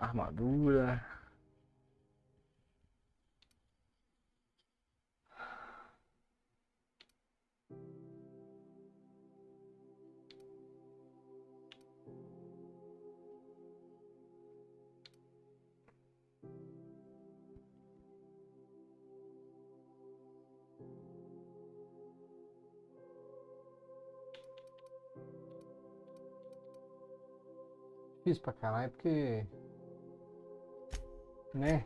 Armadura. Difícil pra caralho, porque... Né?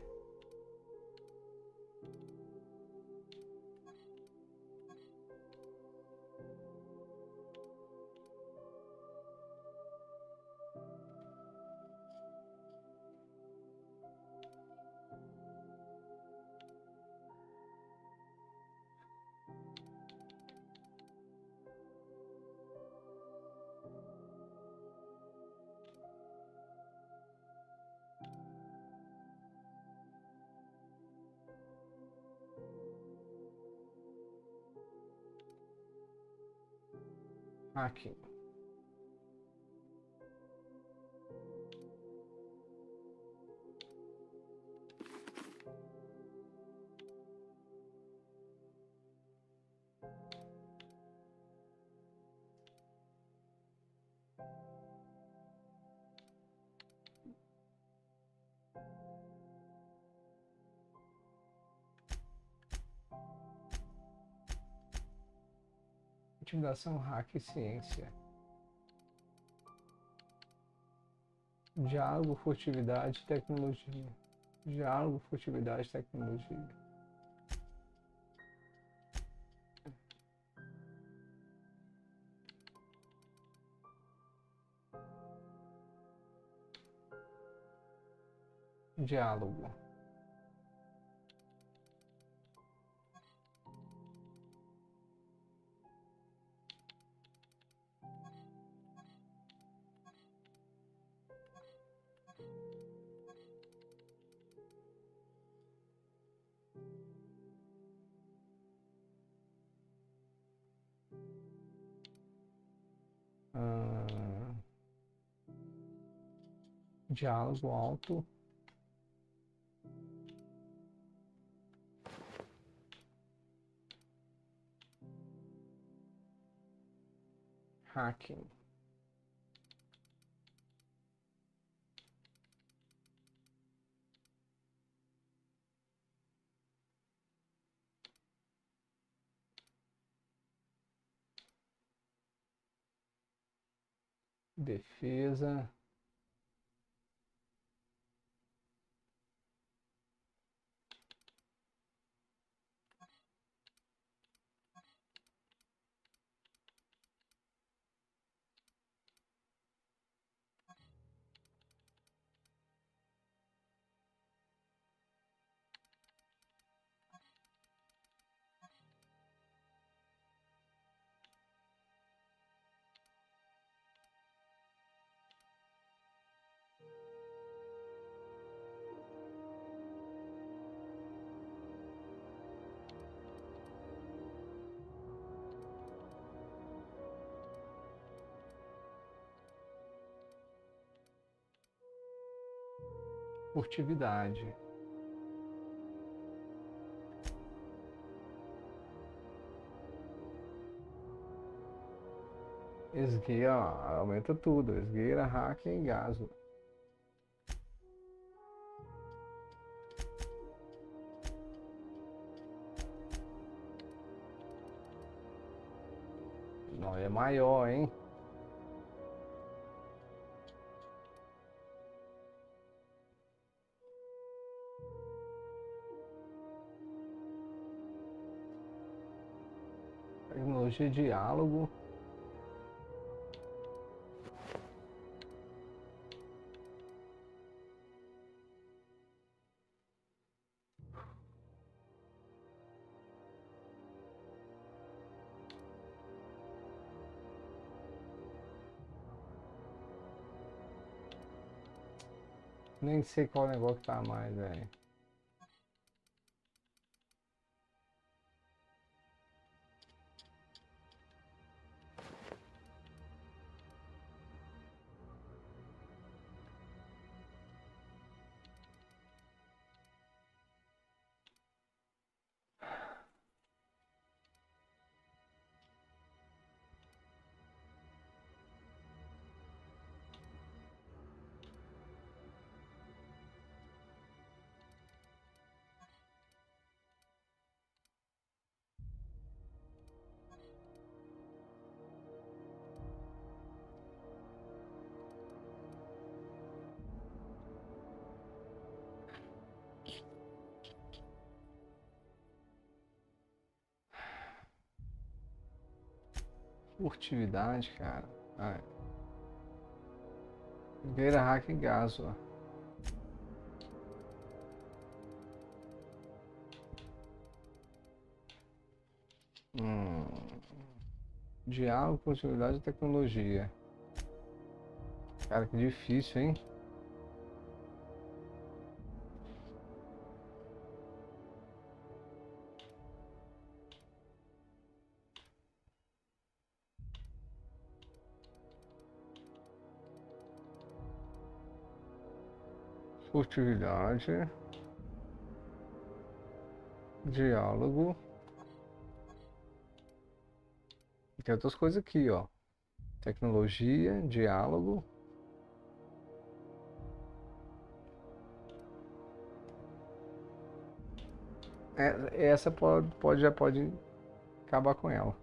Aqui. Intimidação, hack e ciência. Diálogo, furtividade, tecnologia. Diálogo, furtividade, tecnologia. Diálogo. Diálogo alto. Hacking. Defesa. Furtividade. Esgueira, aumenta tudo. Esgueira, hacking e gaso. Não, é maior, hein? Tecnologia de diálogo. Nem sei qual negócio que tá mais, velho. Furtividade, cara. Ah, Guerra hack gás, ó. Hum, Diálogo, possibilidade e tecnologia. Cara, que difícil, hein? Furtividade, diálogo. Tem outras coisas aqui, ó. Tecnologia, diálogo. Essa já pode acabar com ela.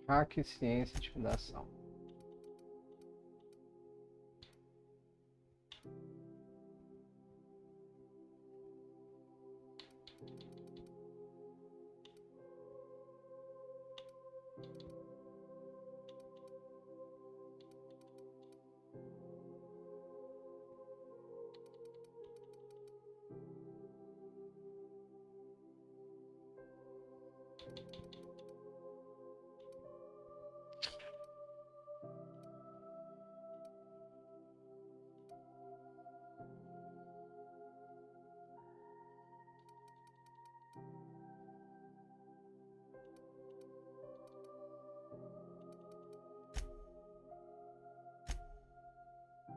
Hack, ciência e intimidação.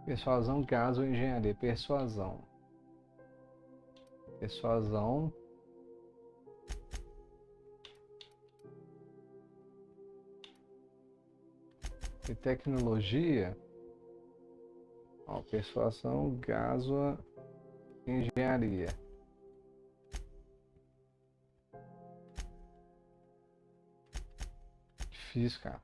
Persuasão, gás ou engenharia. Persuasão. Persuasão. E tecnologia. Ó, persuasão, gás ou engenharia. Difícil, cara.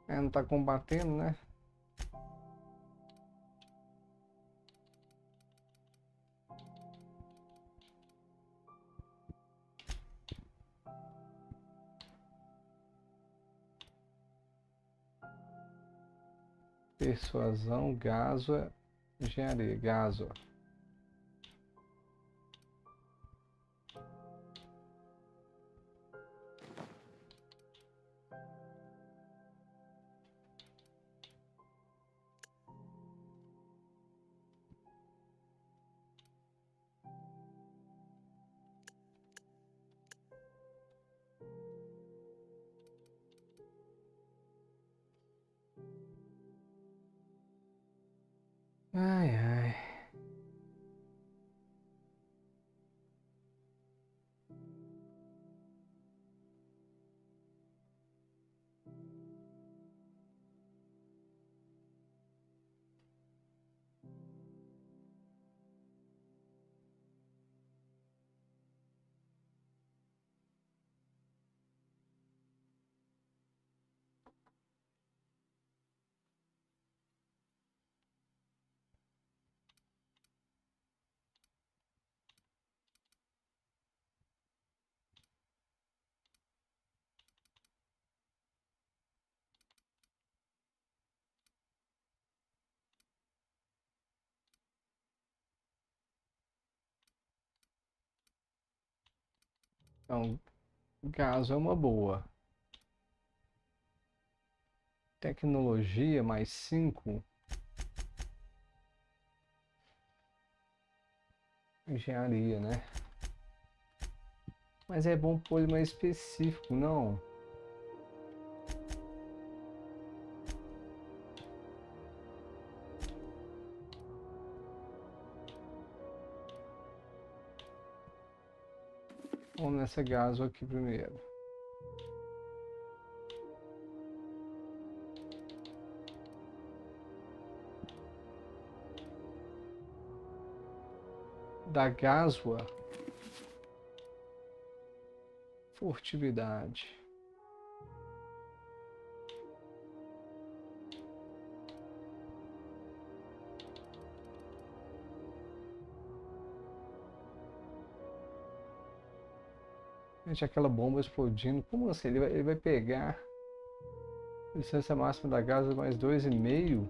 Não tá combatendo, né? Persuasão, gás ou engenharia. Gás, ó. Ai, ai. Então, gás é uma boa. Tecnologia mais 5. engenharia, né? Mas é bom pôr ele mais específico, não? Vamos nessa gaso aqui primeiro. Da gásua, furtividade. Gente, aquela bomba explodindo. Como assim? Ele vai pegar licença máxima da gásua mais 2,5?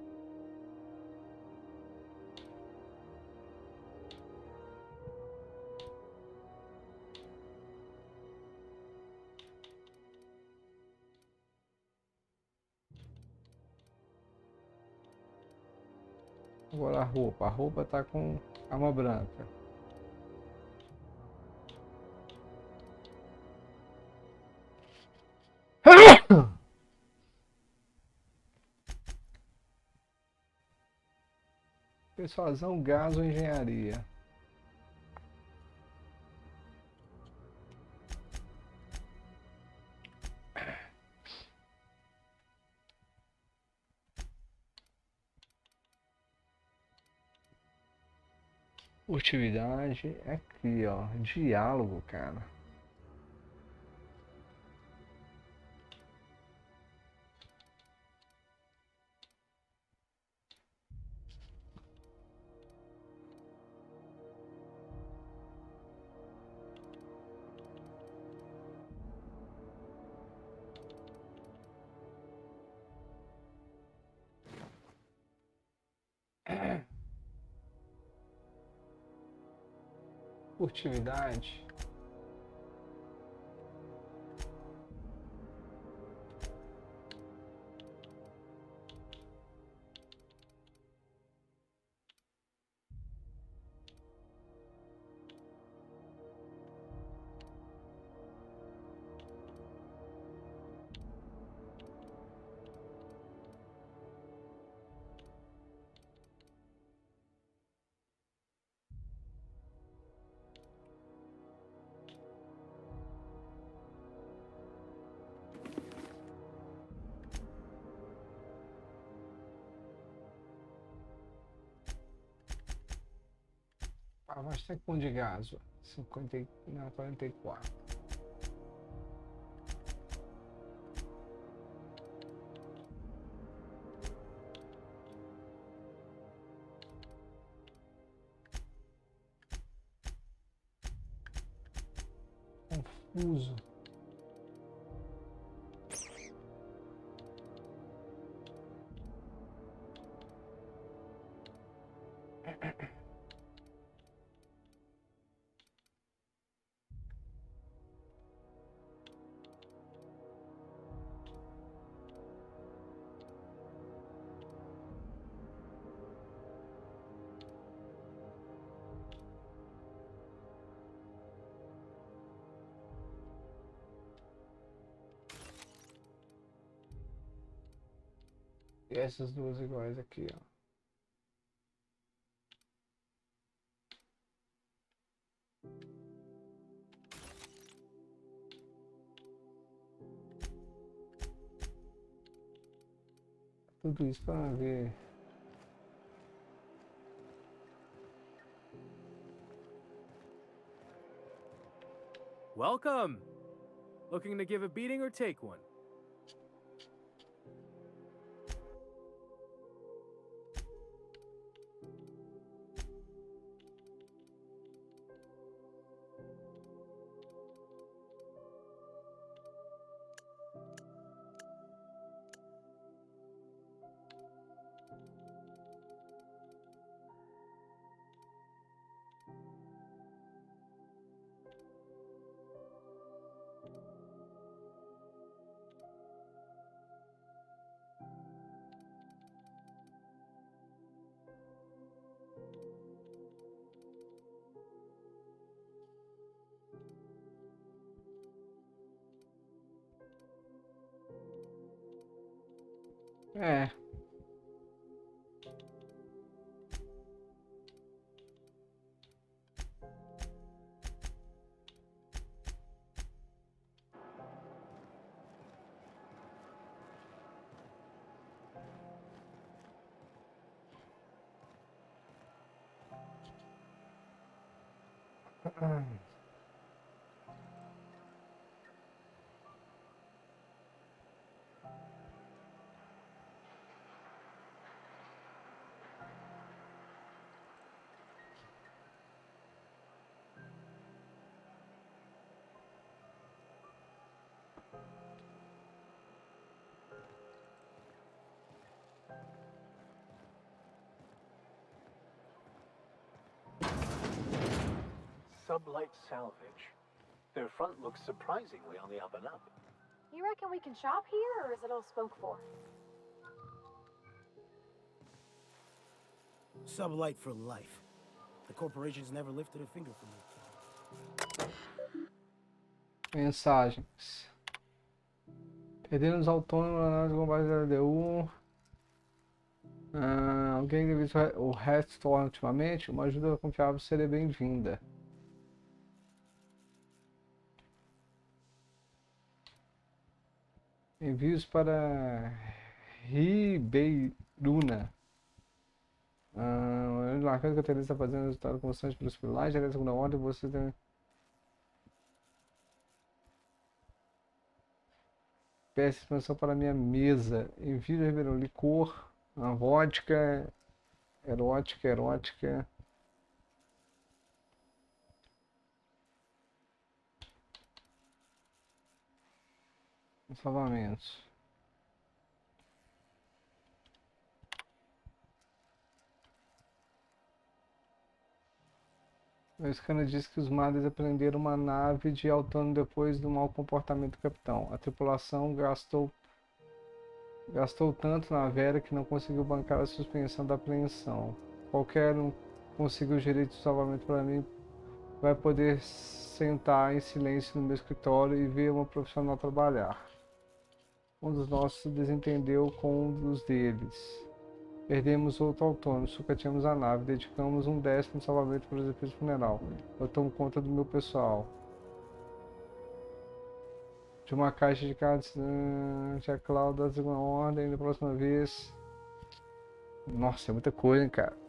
Agora a roupa. A roupa tá com arma branca. Persuasão, gás ou engenharia? Furtividade é aqui, ó. Diálogo, cara. Furtividade. Ah, mas tem ponto de gás, ó. 50, não, 44. Confuso. E essas duas iguais aqui, ó. Tudo isso para ver. Welcome! Looking to give a beating or take one? É. Sublight Salvage. Their front looks surprisingly on the up and up. You reckon we can shop here, or is it all spoke for? Sublight for life. The corporation's never lifted a finger for me. Mensagens. Perdemos autônomo na análise de combate da LDU. Alguém que viu o Redstone ultimamente? Uma ajuda confiável seria bem-vinda. Envios para Ribeiruna. Lá que a Teresa está fazendo resultado constante pelos pilares, já na segunda ordem você tem. Peça expansão para minha mesa. Envio de Ribeirão licor, uma vodka, erótica. Salvamentos. O scanner diz que os madres apreenderam uma nave de autônomo depois do mau comportamento do capitão. A tripulação gastou tanto na Vera que não conseguiu bancar a suspensão da apreensão. Qualquer um conseguiu o direito de salvamento para mim vai poder sentar em silêncio no meu escritório e ver uma profissional trabalhar. Um dos nossos se desentendeu com um dos deles. Perdemos outro autônomo, sucateamos a nave, dedicamos um 10º de salvamento para os efeitos do funeral. Eu tomo conta do meu pessoal. De uma caixa de cartas, a Cláudia da segunda ordem, da próxima vez. Nossa, é muita coisa, hein, cara.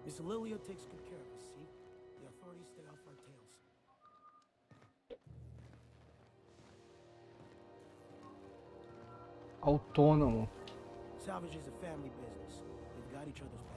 Miss Lilia takes good care of us, see? The authorities stay off our tails. Autônomo. Salvage is a family business. We've got each other's backs.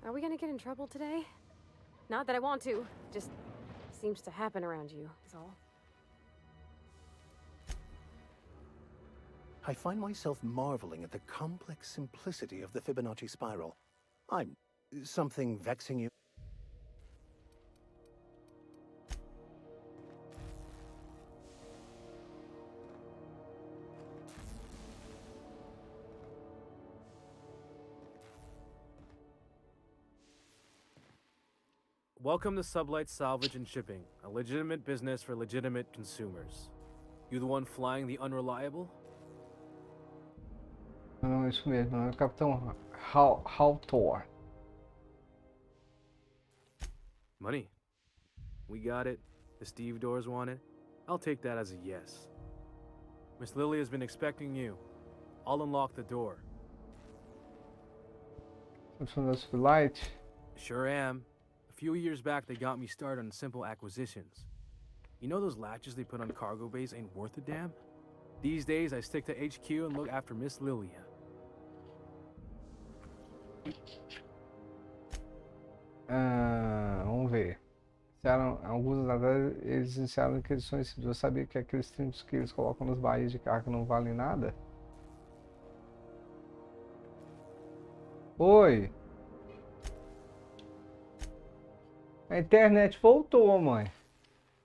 Are we gonna get in trouble today? Not that I want to, just seems to happen around you, is all. I find myself marveling at the complex simplicity of the Fibonacci spiral. I'm... something vexing you? Welcome to Sublight Salvage and Shipping, a legitimate business for legitimate consumers. You the one flying the unreliable? Não, isso mesmo, é o Capitão Haltor. Money. We got it. The Steve Doors want it. I'll take that as a yes. Miss Lily has been expecting you. I'll unlock the door. Estamos falando da Light. Sure am. A few years back, they got me started on simple acquisitions. You know those latches they put on cargo bays ain't worth a damn? These days, I stick to HQ and look after Miss Lilia. Alguns anos atrás eles iniciaram aqueles sonhos. Eu sabia que aqueles trincos que eles colocam nos barris de carro que não valem nada. Oi! A internet voltou, mãe.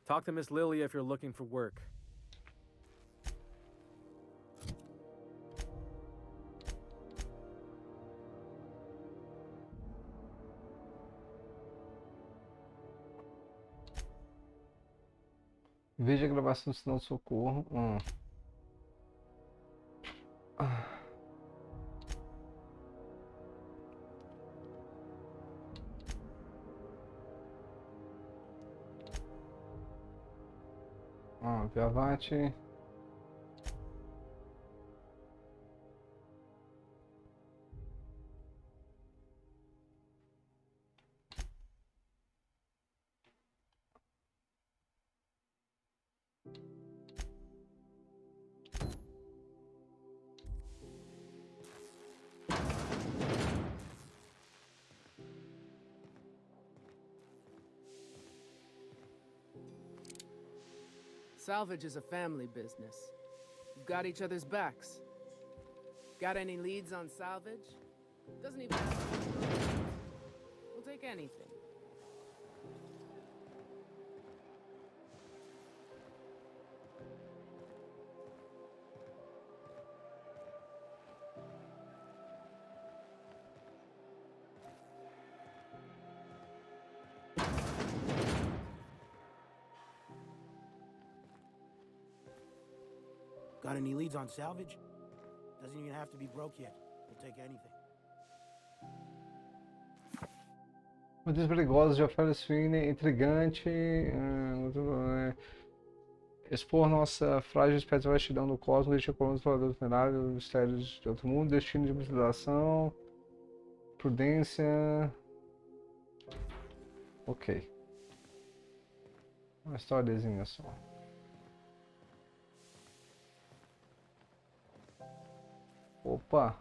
Talk to Miss Lilia if you're looking for work. Veja a gravação do sinal de socorro. Piavate. Salvage is a family business. You've got each other's backs. Got any leads on salvage? Doesn't even have to be broken. We'll take anything. Got any leads on salvage? Doesn't even have to be broke yet. We'll take anything. Muitos perigosos de oferta suína, intrigante. Expor nossa frágil espécie de vastidão no cosmos, deixa colonos exploradores vulneráveis, mistérios de outro mundo, destino de civilização, prudência. Ok. Uma historiazinha só. Opa!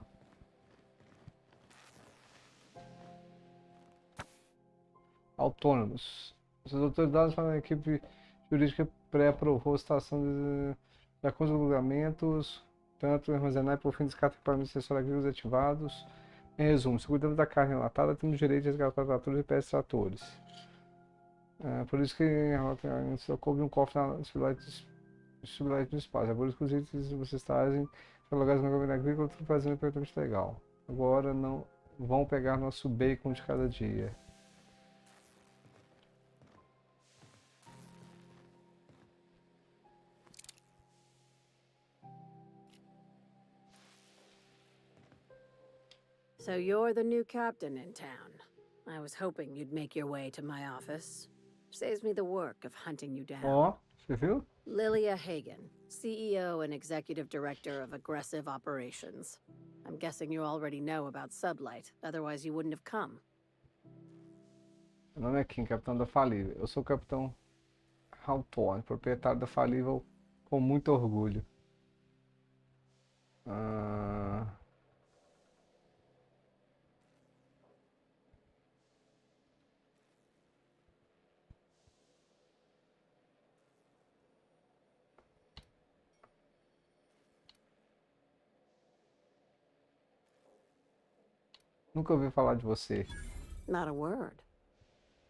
Autônomos. As autoridades para a equipe jurídica pré-aprovou a citação de acordo com julgamentos, tanto armazenar e por fim descarta equipamentos acessórios agrícolas ativados. Em resumo, se cuidamos da carne enlatada, temos direito de resgatar tratores e pés tratores. Por isso que coube um cofre na subleite do espaço. É por isso que os itens que vocês trazem para lugares no governo agrícola, tudo fazendo perfeitamente legal. Agora não vão pegar nosso bacon de cada dia. So you're the new captain in town. I was hoping you'd make your way to my office. Saves me the work of hunting you down. Ó, você viu? Lilia Hagen, CEO and Executive Director of Aggressive Operations. I'm guessing you already know about Sublight, otherwise you wouldn't have come. Meu nome é Kim, capitão da Falível. Eu sou o capitão Hawthorne, proprietário da Falível com muito orgulho. Nunca ouvi falar de você. Not a word.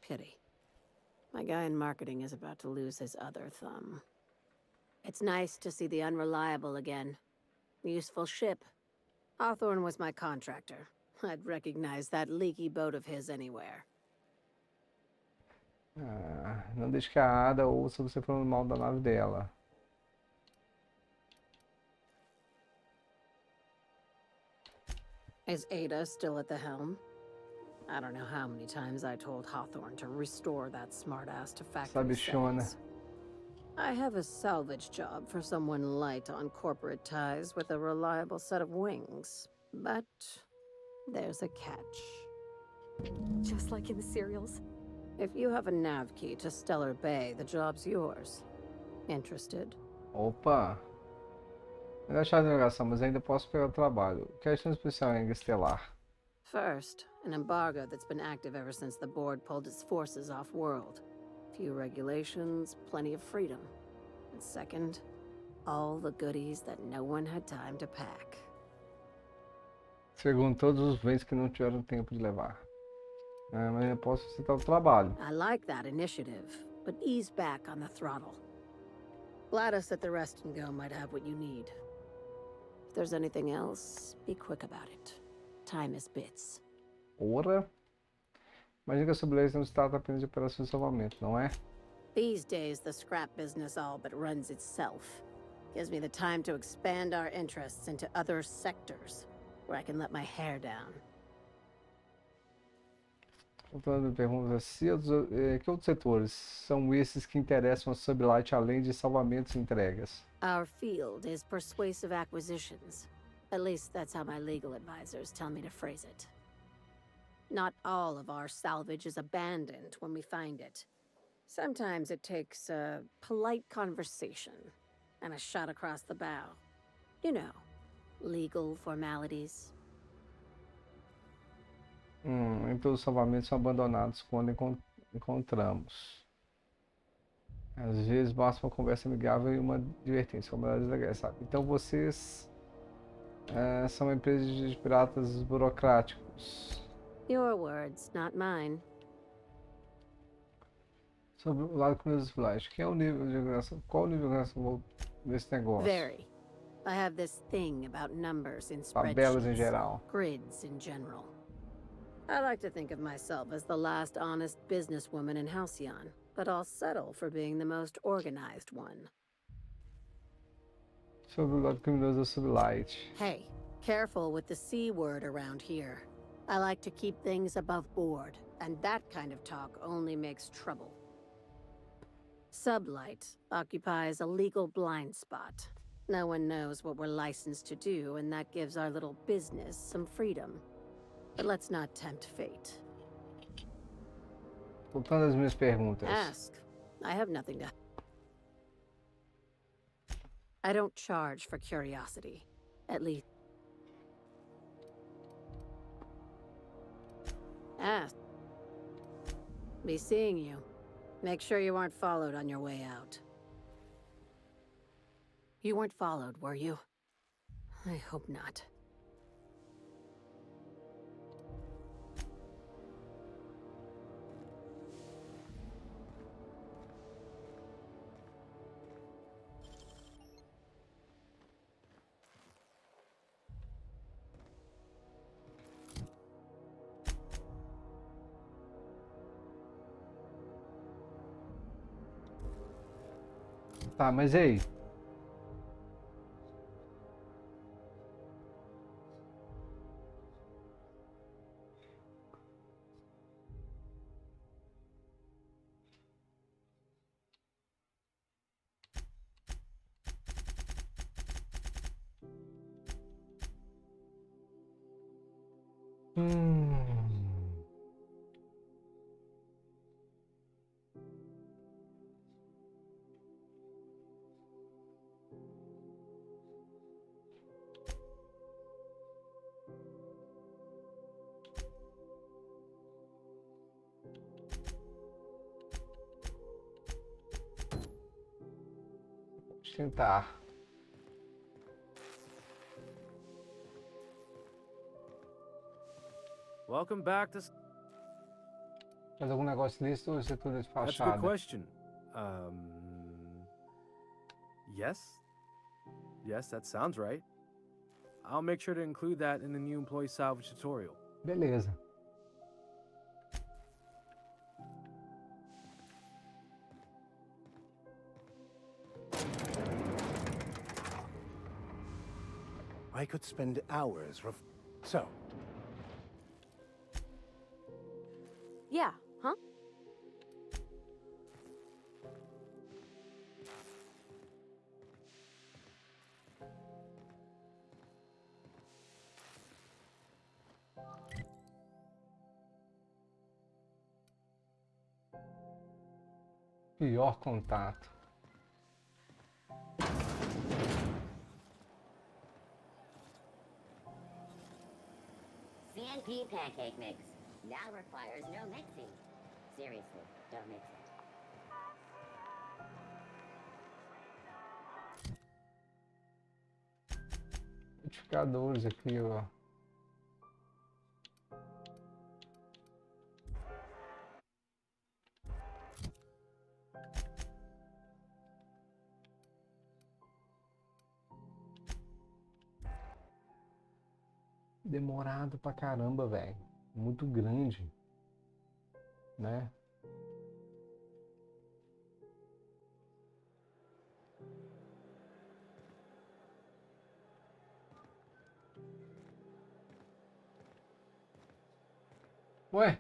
Pity. My guy in marketing is about to lose his other thumb. It's nice to see the Unreliable again. Useful ship. Hawthorne was my contractor. I'd recognize that leaky boat of his anywhere. Não deixe que a Ada ouça você falando mal da nave dela. Is Ada still at the helm? I don't know how many times I told Hawthorne to restore that smartass to factory Sabichona. settings. I have a salvage job for someone light on corporate ties with a reliable set of wings. But there's a catch. Just like in the serials. If you have a nav key to Stellar Bay, the job's yours. Interested? Opa! Ainda achar a navegação, mas ainda posso pegar o trabalho. Questão especial em Estelar. First, an embargo that's been active ever since the board pulled its forces off-world. Few regulations, plenty of freedom. And second, all the goodies that no one had time to pack. Segundo, todos os bens que não tiveram tempo de levar. Mas eu posso citar o trabalho. I like that initiative, but ease back on the throttle. Gladys at the Rest and Go might have what you need. If there's anything else, be quick about it. Time is bits. Ora. Mas diga sobre eles, não se trata apenas de operações de salvamento, não é? These days, the scrap business all but runs itself. Gives me the time to expand our interests into other sectors, where I can let my hair down. Voltando a pergunta, que outros setores são esses que interessam a Sublight além de salvamentos e entregas? Our field is persuasive acquisitions. At least that's how my legal advisors tell me to phrase it. Not all of our salvage is abandoned when we find it. Sometimes it takes a polite conversation and a shot across the bow. You know, legal formalities. Então os salvamentos são abandonados quando encontramos. Às vezes basta uma conversa amigável e uma advertência, como elas legais, sabe? Então vocês são uma empresa de piratas burocráticos. Your words, not mine. Sobre o lado com os flash, qual o nível de organização? Qual o nível de organização desse negócio? Very. I have this thing about numbers in Tabelas em spreadsheets, geral. grids in general. I like to think of myself as the last honest businesswoman in Halcyon, but I'll settle for being the most organized one. Sobre o lado criminoso da Sublight. Hey, careful with the C word around here. I like to keep things above board, and that kind of talk only makes trouble. Sublight occupies a legal blind spot. No one knows what we're licensed to do, and that gives our little business some freedom. But let's not tempt fate. Voltando às minhas perguntas. Ask. I have nothing to... I don't charge for curiosity. At least... Ask. Be seeing you. Make sure you aren't followed on your way out. You weren't followed, were you? I hope not. Tá, mas e aí? Tentar. Welcome back to... Faz algum negócio nisso ou isso é tudo de That's a good fachada? question. Yes? Yes, that sounds right. I'll make sure to include that in the new employee salvage tutorial. Beleza. I could spend hours So, Yeah, huh? Pior contato. CNP pancake mix now requires no mixing. Seriously, don't mix it. Identificadores aqui, ó. Demorado pra caramba, velho. Muito grande, né? Ué?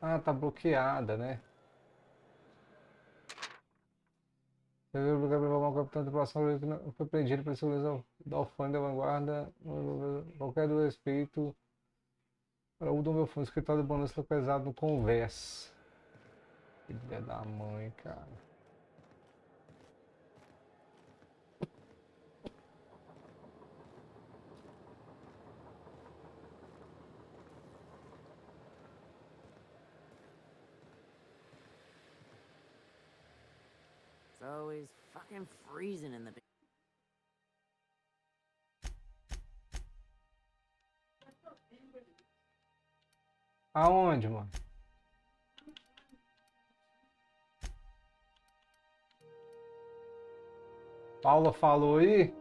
Ah, tá bloqueada, né? Você viu o lugar para levar uma capitã de tripulação foi prendido pela segurança da alfândega da vanguarda. Qualquer do respeito para o do meu fundo, escritório de bonus localizado no Converse. Filha da mãe, cara. It's always fucking freezing in the... Aonde, mano? Paula falou aí?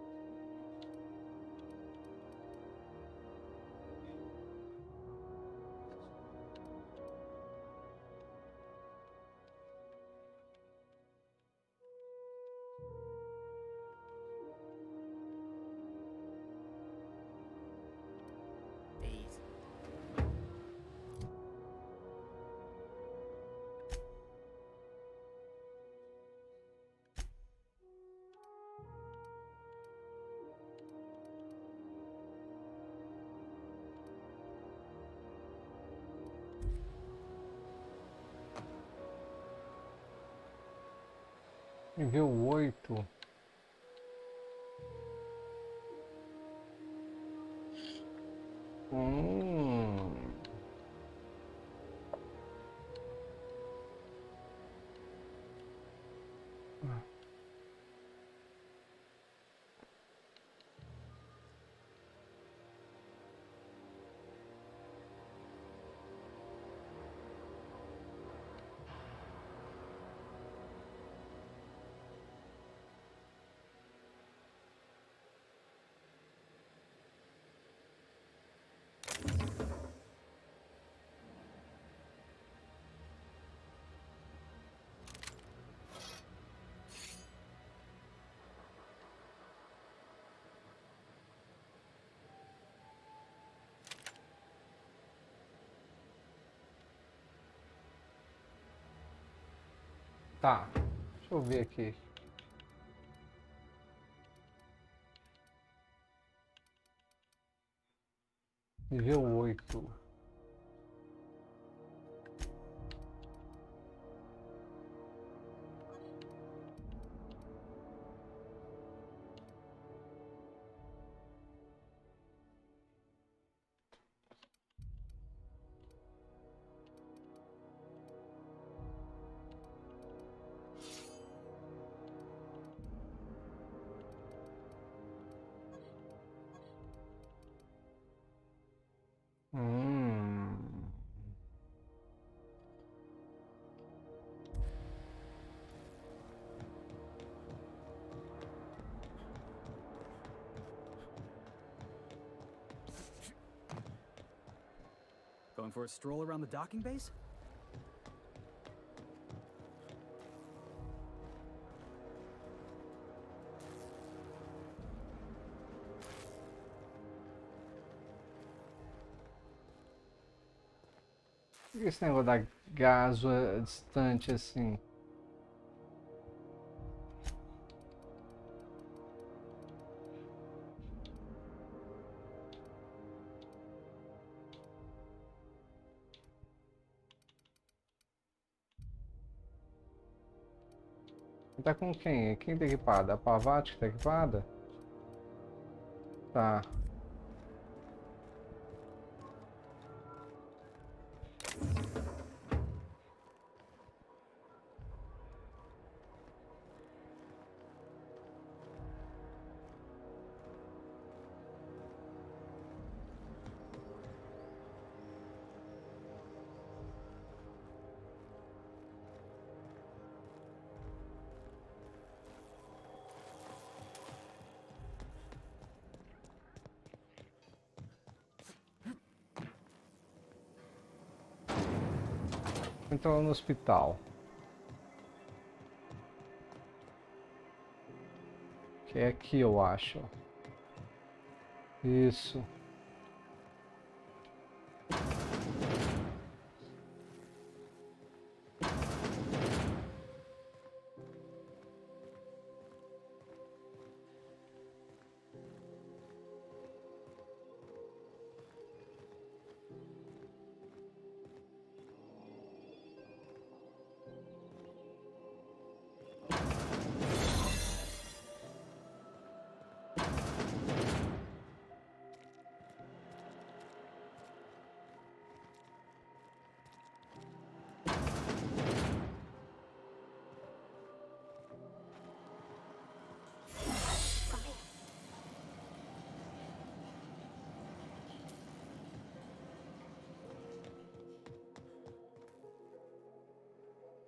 Nível 8. Hum. Tá, deixa eu ver aqui. Nível 8. Hum. Going for a stroll around the docking base? Por que esse negócio da gaso é distante assim? Tá com quem? Quem tá equipada? A Pavati que tá equipada? Tá. Entrar lá no hospital. Que é aqui, eu acho. Isso.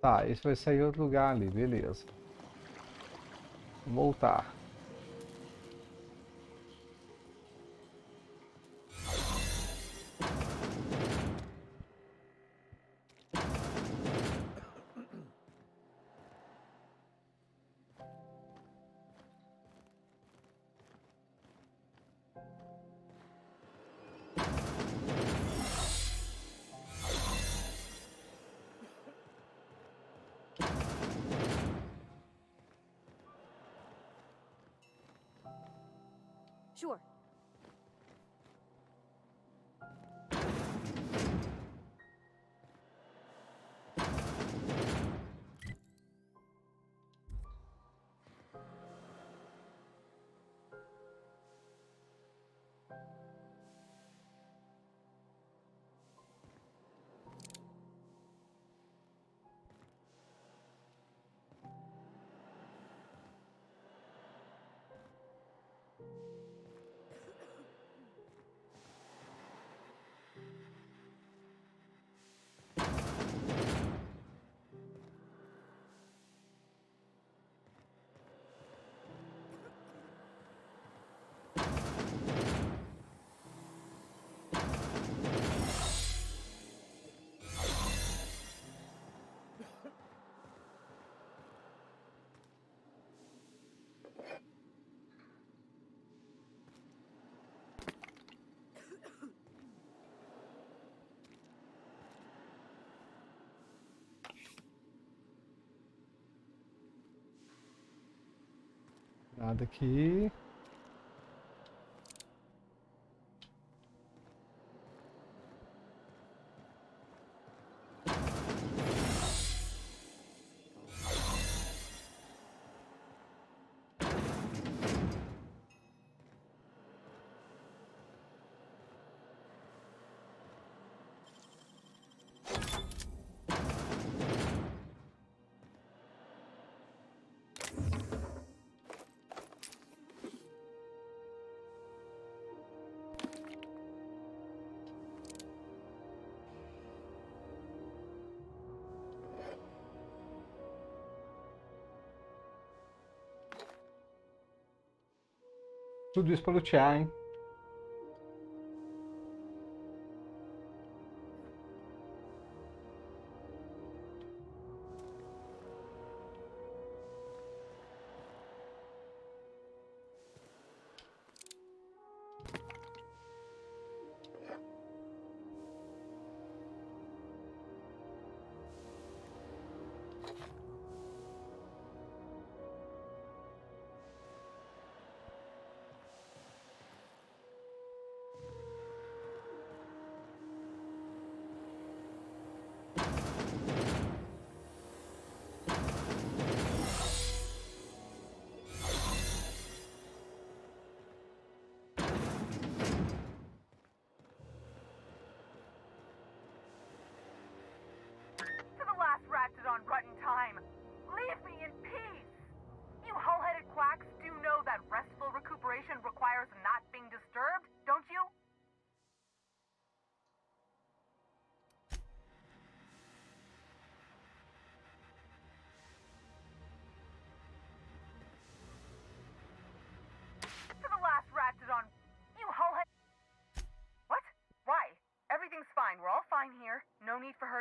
Tá, esse vai sair em outro lugar ali, beleza. Voltar. Sure. Nada aqui. Tudo isso para lutear, hein?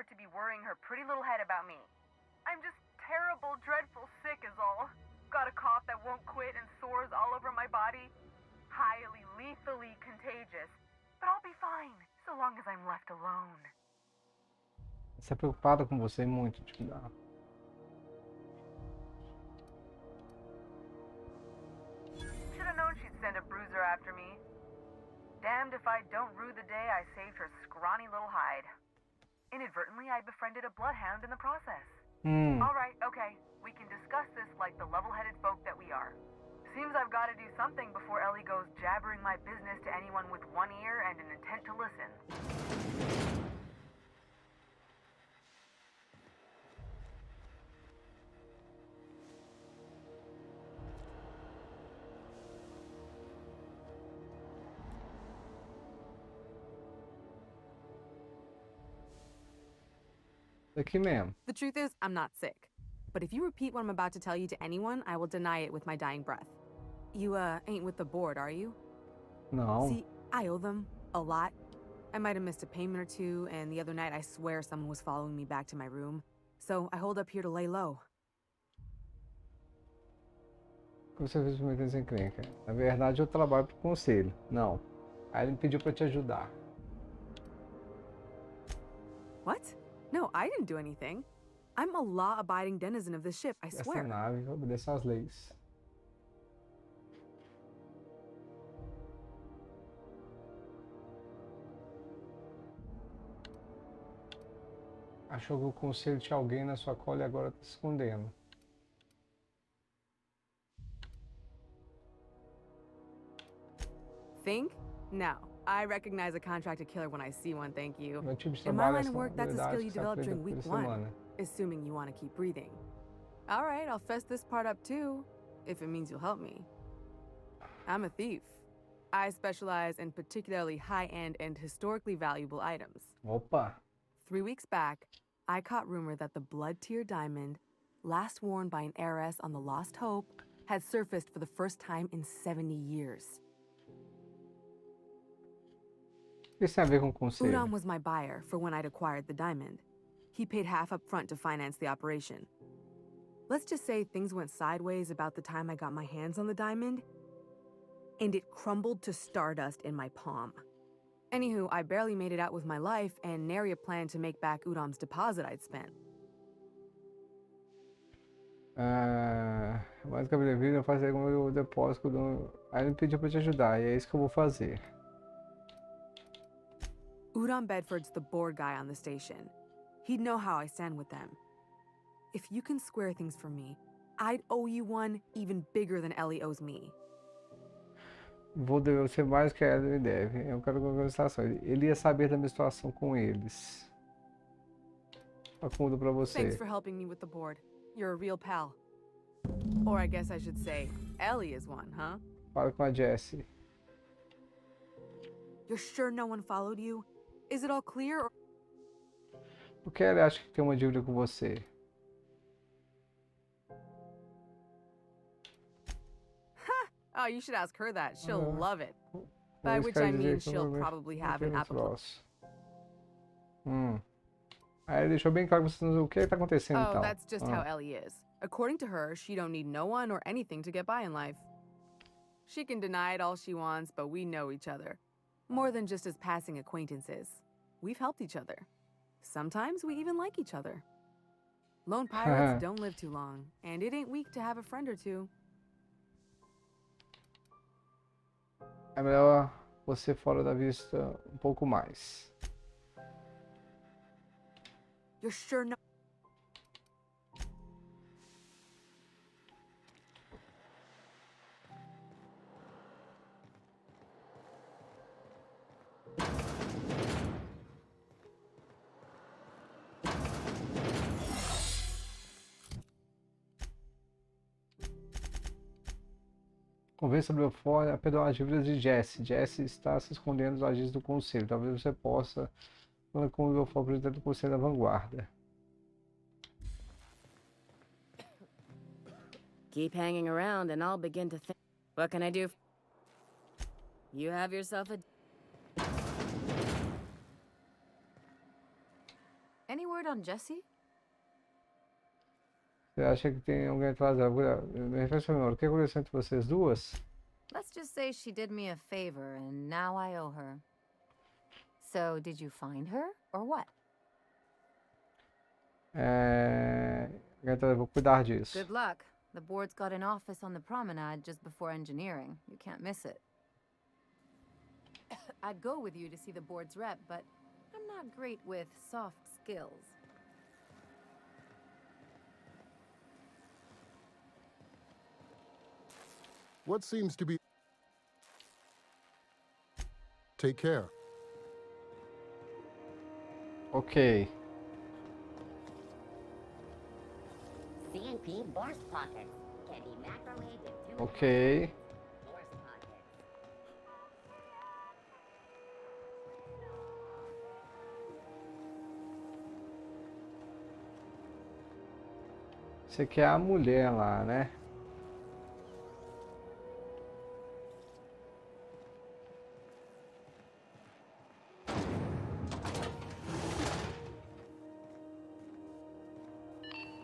her to be worrying her pretty little head about me. I'm just terrible, dreadful sick is all. Got a cough that won't quit and sores all over my body. Highly, lethally contagious. But I'll be fine, so long as I'm left alone. Você é preocupada com você muito, tipo, Should've known she'd send a bruiser after me. Damned if I don't rue the day I saved her scrawny little hide. Inadvertently, I befriended a bloodhound in the process. Alright, okay. We can discuss this like the level-headed folk that we are. Seems I've got to do something before Ellie goes jabbering my business to anyone with one ear and an intent to listen. Aqui mesmo. The truth is, I'm not sick. But if you repeat what I'm about to tell you to anyone, I will deny it with my dying breath. You, ain't with the board, are you? Não. See, I owe them a lot. I might have missed a payment or two, and the other night I swear someone was following me back to my room. So I hold up here to lay low. O que você fez pra meter essa encrenca? Na verdade, eu trabalho pro conselho. Não. Aí ele me pediu pra te ajudar. What? No, I didn't do anything. I'm a law-abiding denizen of this ship, I Essa swear. nave obedece às leis. Achou que o conselho tinha alguém na sua cola e agora tá se escondendo. Think? No. I recognize a contracted killer when I see one, thank you. Meu tipo de In my trabalho é line of work, that's a skill you que se develop aprende during week por 1, semana. assuming you want to keep breathing. All right, I'll fess this part up too, if it means you'll help me. I'm a thief. I specialize in particularly high-end and historically valuable items. Opa! 3 weeks back, I caught rumor that the blood-tier diamond, last worn by an heiress on the Lost Hope, had surfaced for the first time in 70 years. O que isso tem a ver com o conselho? Udon was my buyer for when I'd acquired the diamond. He paid half up front to finance the operation. Let's just say things went sideways about the time I got my hands on the diamond, and it crumbled to stardust in my palm. Anywho, I barely made it out with my life, and nary a plan to make back Udom's deposit I'd spent. Mais que a minha vida, eu fazer o depósito. Aí ele pediu pra te ajudar, e é isso que eu vou fazer. Udon Bedford's the board guy on the station. He'd know how I stand with them. If you can square things for me, I'd owe you one even bigger than Ellie owes me. Vou dever você mais que ela me deve. Eu quero conversação. Ele ia saber da minha situação com eles. Acudo pra você. Thanks for helping me with the board. You're a real pal. Or I guess I should say, Ellie is one, huh? Fala com a Jessie. You're sure no one followed you? Is it all clear or... Por que ela acha que tem uma dívida com você? Oh, you should ask her that. She'll love it. Por By isso which quer I dizer mean que she'll provavelmente probably não have tem an um apoplectic. troço. Aí ele deixou bem claro que você não sabe o que tá acontecendo Oh, então. that's just how Ellie is. According to her, she don't need no one or anything to get by in life. She can deny it all she wants, but we know each other. More than just as passing acquaintances. We've helped each other. Sometimes we even like each other. Lone pirates don't live too long, and it ain't weak to have a friend or two. É melhor você fora da vista um pouco mais. You're sure no... Convença Belfort a perdoar as dívidas de Jesse. Jesse está se escondendo dos agentes do conselho. Talvez você possa falar com o Belfort, presidente do conselho da vanguarda. Keep hanging around and I'll begin to think. What can I do? You have yourself a... Any word word on Jessie? Você acha que tem alguém atrás dela? Me refere a memória. O que aconteceu entre vocês duas? Let's just say she did me a favor, and now I owe her. So, did you find her, or what? Então eu vou cuidar disso. Good luck. The board's got an office on the promenade just before engineering. You can't miss it. I'd go with you to see the board's rep, but I'm not great with soft skills. What seems to be... Take care. Ok. CNP Bourse Pockets can be microwaved in 2 Ok. Bourse Pockets. Você quer a mulher lá, né?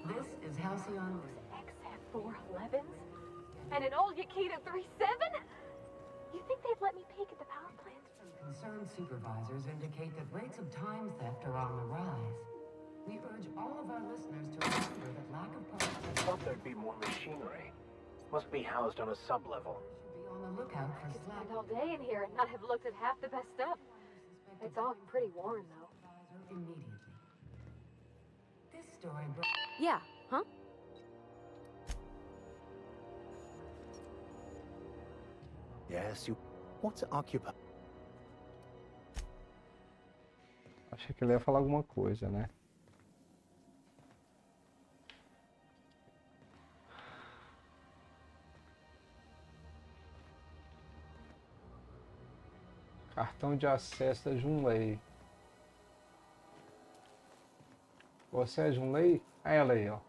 This is Halcyon. XF411s? And an old Yakita 37? You think they'd let me peek at the power plant? Concerned supervisors indicate that rates of time theft are on the rise. We urge all of our listeners to remember that lack of power I thought there'd be more machinery. Must be housed on a sub-level. should be on the lookout for Spend slack all day in here and not have looked at half the best stuff. It's all pretty worn, though. immediately. This story Yeah, huh? Yes, you... What's occupy... Achei que ele ia falar alguma coisa, né? Cartão de acesso da Junlei. Você é Junlei? É ela aí, ó.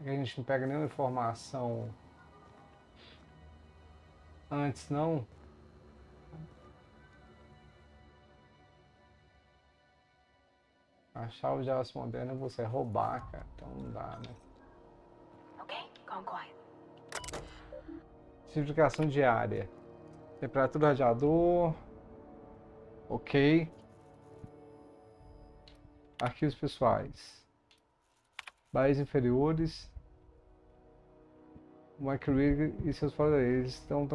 A gente não pega nenhuma informação antes, não. A chave de aço moderna você roubar, cara. Então não dá, né? Okay, gone quiet. Simplificação diária. Temperatura do radiador. Ok. Arquivos pessoais. Baías inferiores. O Mike Rig e seus eles estão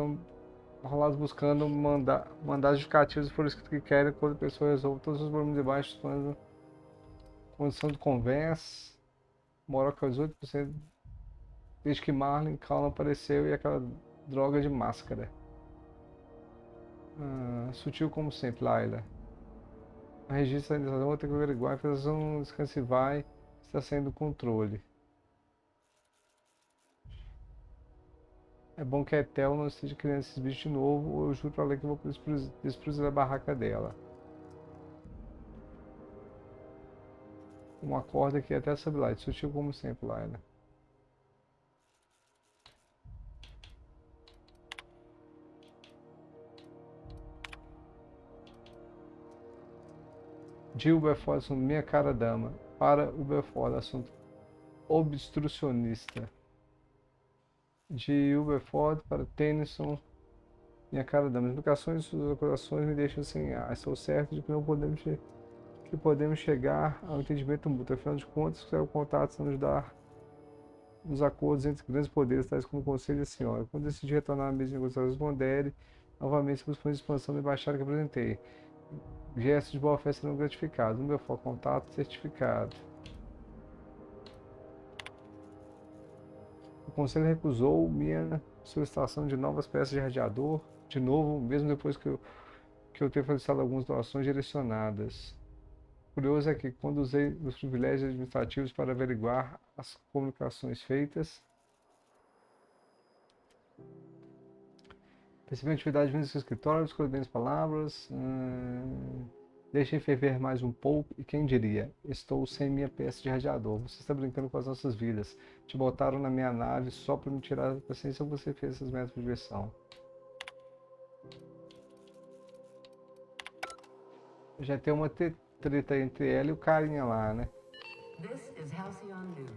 enrolados buscando mandar justificativos por escrito que querem quando a pessoa resolve todos os problemas debaixo da condição de conversa. Moral que 18% desde que Marlin Callan apareceu e aquela droga de máscara. Sutil como sempre, Layla. A registro da vou ter que averiguar. A infestação descanse e vai. Está saindo do controle. É bom que a Etel não esteja criando esses bichos de novo, ou eu juro pra ela que eu vou destruir a barraca dela. Uma corda aqui até sob lá, sutil como sempre, Layla. De Uberford, assunto minha cara dama. Para Uberford, assunto obstrucionista. De Uberford para Tennyson, minha cara dama. As implicações e suas acusações me deixam sem ar. Estou certo de que não podemos chegar ao entendimento mútuo. Afinal de contas, o contato nos ajudar nos acordos entre grandes poderes, tais como o Conselho e a Senhora. Quando decidi retornar à mesa de negociações Monderi, novamente os planos de expansão da embaixada que apresentei. Gestos de boa fé serão gratificados. No meu foco, contato certificado. O Conselho recusou minha solicitação de novas peças de radiador, de novo, mesmo depois que eu ter solicitado algumas doações direcionadas. Curioso é que, quando usei os privilégios administrativos para averiguar as comunicações feitas, percebi a atividade vindo do seu escritório, escolhi bem as palavras, deixei ferver mais um pouco e quem diria, estou sem minha peça de radiador, você está brincando com as nossas vidas, te botaram na minha nave só para me tirar da paciência ou você fez essas metas de diversão? Já tem uma treta entre ela e o carinha lá, né? This is Halcyon News.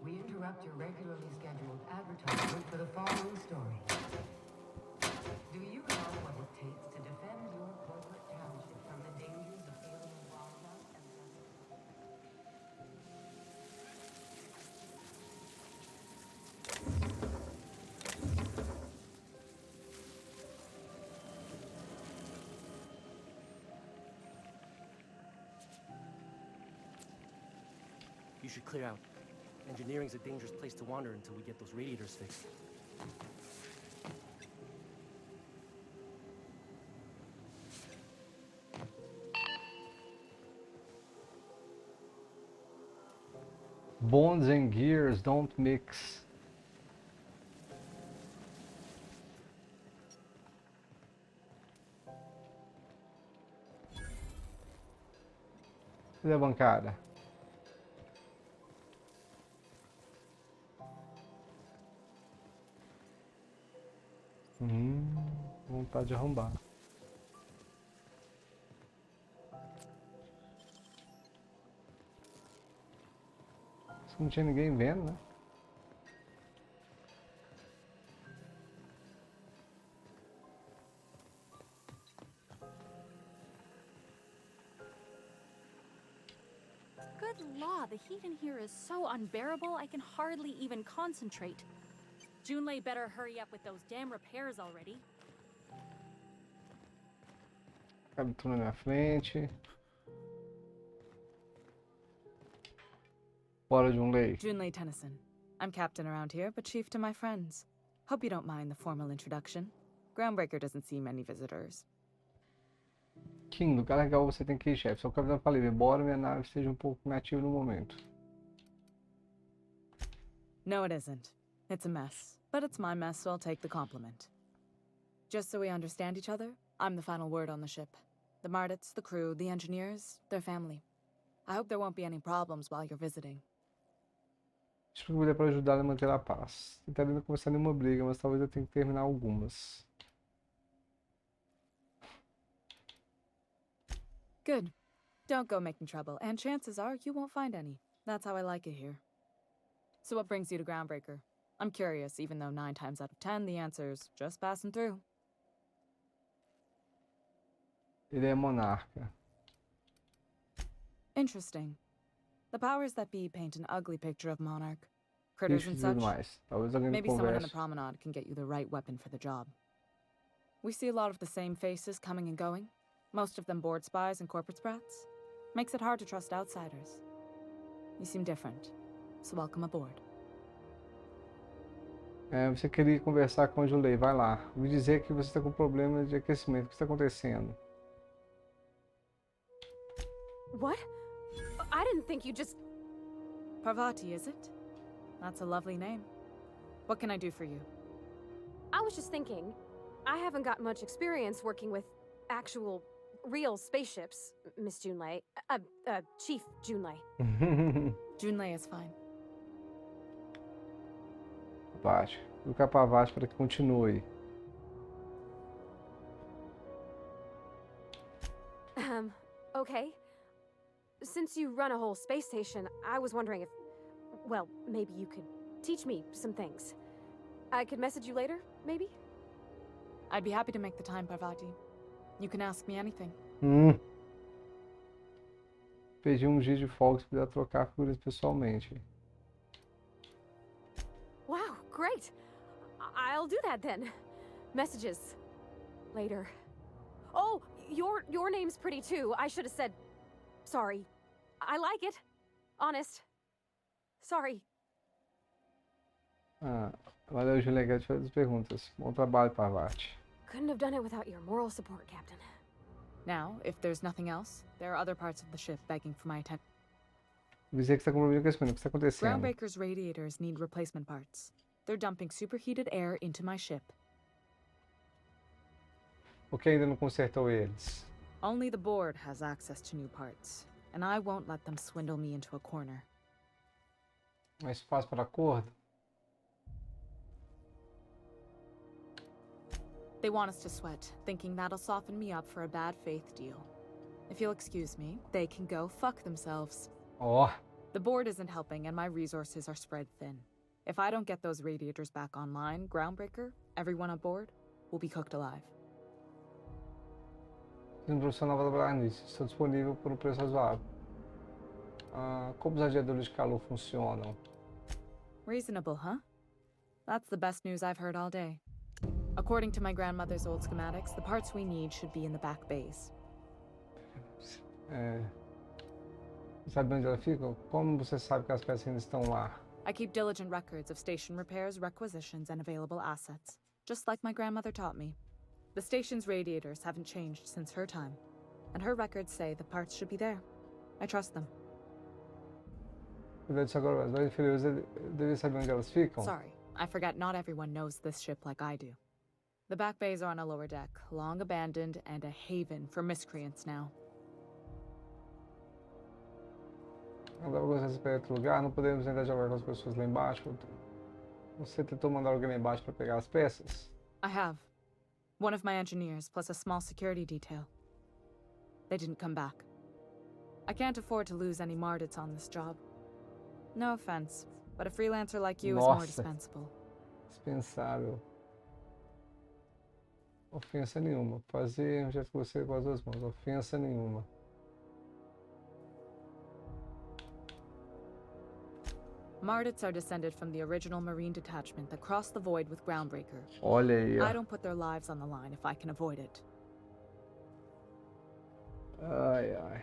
We interrupt your regularly scheduled advertisement for the following story. Do you know what it takes to defend your corporate township from the dangers of alien wildlife and desert? You should clear out. Engineering's a dangerous place to wander until we get those radiators fixed. Bonds and gears don't mix. Cadê a bancada? Vontade de arrombar. Não tinha ninguém vendo, né? Good law, the heat in here is so unbearable I can hardly even concentrate. Junlei better hurry up with those damn repairs already. Cabe tudo na minha frente. Bora, Junlei. Junlei Tennyson. I'm captain around here, but chief to my friends. Hope you don't mind the formal introduction. Groundbreaker doesn't see many visitors. King, lugar legal você tem que ir, chefe. Só capitão falei, embora minha nave seja um pouco inativa no momento. No, it isn't. It's a mess. But it's my mess, so I'll take the compliment. Just so we understand each other, I'm the final word on the ship. The Mardits, the crew, the engineers, their family. I hope there won't be any problems while you're visiting. Espero que puder para ajudar a manter a paz. Tentarei não começar nenhuma briga, mas talvez eu tenha que terminar algumas. Good. Don't go making trouble, and chances are you won't find any. That's how I like it here. So what brings you to Groundbreaker? I'm curious, even though 9 times out of 10 the answer's just passing through. Ele é monarca. Interesting. The powers that be paint an ugly picture of Monarch. Critters and such. Maybe someone in the promenade can get you the right weapon for the job. We see a lot of the same faces coming and going. Most of them board spies and corporate sprats. Makes it hard to trust outsiders. You seem different, so welcome aboard. Você queria conversar com a Junlei, vai lá. Ouvi dizer que você está com problemas de aquecimento. O que está acontecendo? What? I didn't think you just... Parvati, is it? That's a lovely name. What can I do for you? I was just thinking, I haven't got much experience working with actual, real spaceships, Miss Junlei. Chief Junlei. Junlei is fine. Parvati. Vou ficar para Parvati para que continue. Okay. Since you run a whole space station, I was wondering if, well, maybe you could teach me some things. I could message you later, maybe? I'd be happy to make the time, Parvati. You can ask me anything. Pedi dia de folga se puder trocar figuras pessoalmente. Wow, great. I'll do that then. Messages. Later. Oh, your name's pretty too. I should have said... Sorry. I like it. Honest. Sorry. Valeu, Junlei, quero te fazer as perguntas. Bom trabalho, Parvati. Couldn't have done it without your moral support, Captain. Now, if there's nothing else, there are other parts of the ship begging for my attention. Dizer que está com problema de aquecimento. O que está acontecendo? Groundbreaker's radiators need replacement parts. They're dumping superheated air into my ship. Por que ainda não consertou eles? Only the board has access to new parts, and I won't let them swindle me into a corner. Mais espaço para acordo? They want us to sweat, thinking that'll soften me up for a bad faith deal. If you'll excuse me, they can go fuck themselves. Ó, The board isn't helping and my resources are spread thin. If I don't get those radiators back online, Groundbreaker, everyone on board, will be cooked alive. Sendo profissional para trabalhar nisso. Estou disponível por um preço razoável. Como os radiadores de calor funcionam? Reasonable, huh? That's the best news I've heard all day. According to my grandmother's old schematics, the parts we need should be in the back bays. Sabe onde ela fica? Como você sabe que as peças ainda estão lá? I keep diligent records of station repairs, requisitions, and available assets, just like my grandmother taught me. The station's radiators haven't changed since her time, and her records say the parts should be there. I trust them. Agora, as inferiores devem saber onde elas ficam? Sorry, I forget not everyone knows this ship like I do. The back bays are on a lower deck, long abandoned and a haven for miscreants now. Não dá pra você para outro lugar, não podemos tentar jogar com as pessoas lá embaixo. Você tentou mandar alguém lá embaixo para pegar as peças? I have. One of my engineers, plus a small security detail. They didn't come back. I can't afford to lose any Mardits on this job. No offense, but a freelancer like you is more dispensable. Dispensável. Ofensa nenhuma. Fazer um jeito que você com as duas mãos. Ofensa nenhuma. Mardits are descended from the original Marine detachment that crossed the void with Groundbreaker. Olha aí. I don't put their lives on the line if I can avoid it. Ai, ai.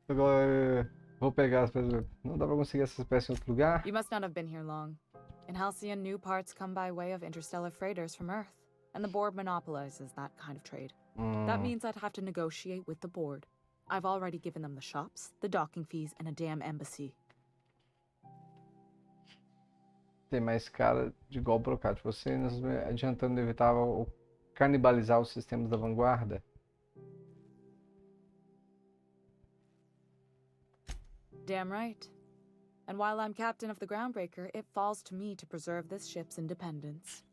Agora vou pegar as peças. Não dá pra conseguir essas peças em outro lugar? You must not have been here long. In Halcyon, new parts come by way of interstellar freighters from Earth, and the board monopolizes that kind of trade. That means I'd have to negotiate with the board. I've already given them the shops, the docking fees, and a damn embassy. Tem mais cara de golpe brocado. Você nos adiantando evitar ou canibalizar os sistemas da vanguarda? Damn right. And while I'm captain of the Groundbreaker, it falls to me to preserve this ship's independence.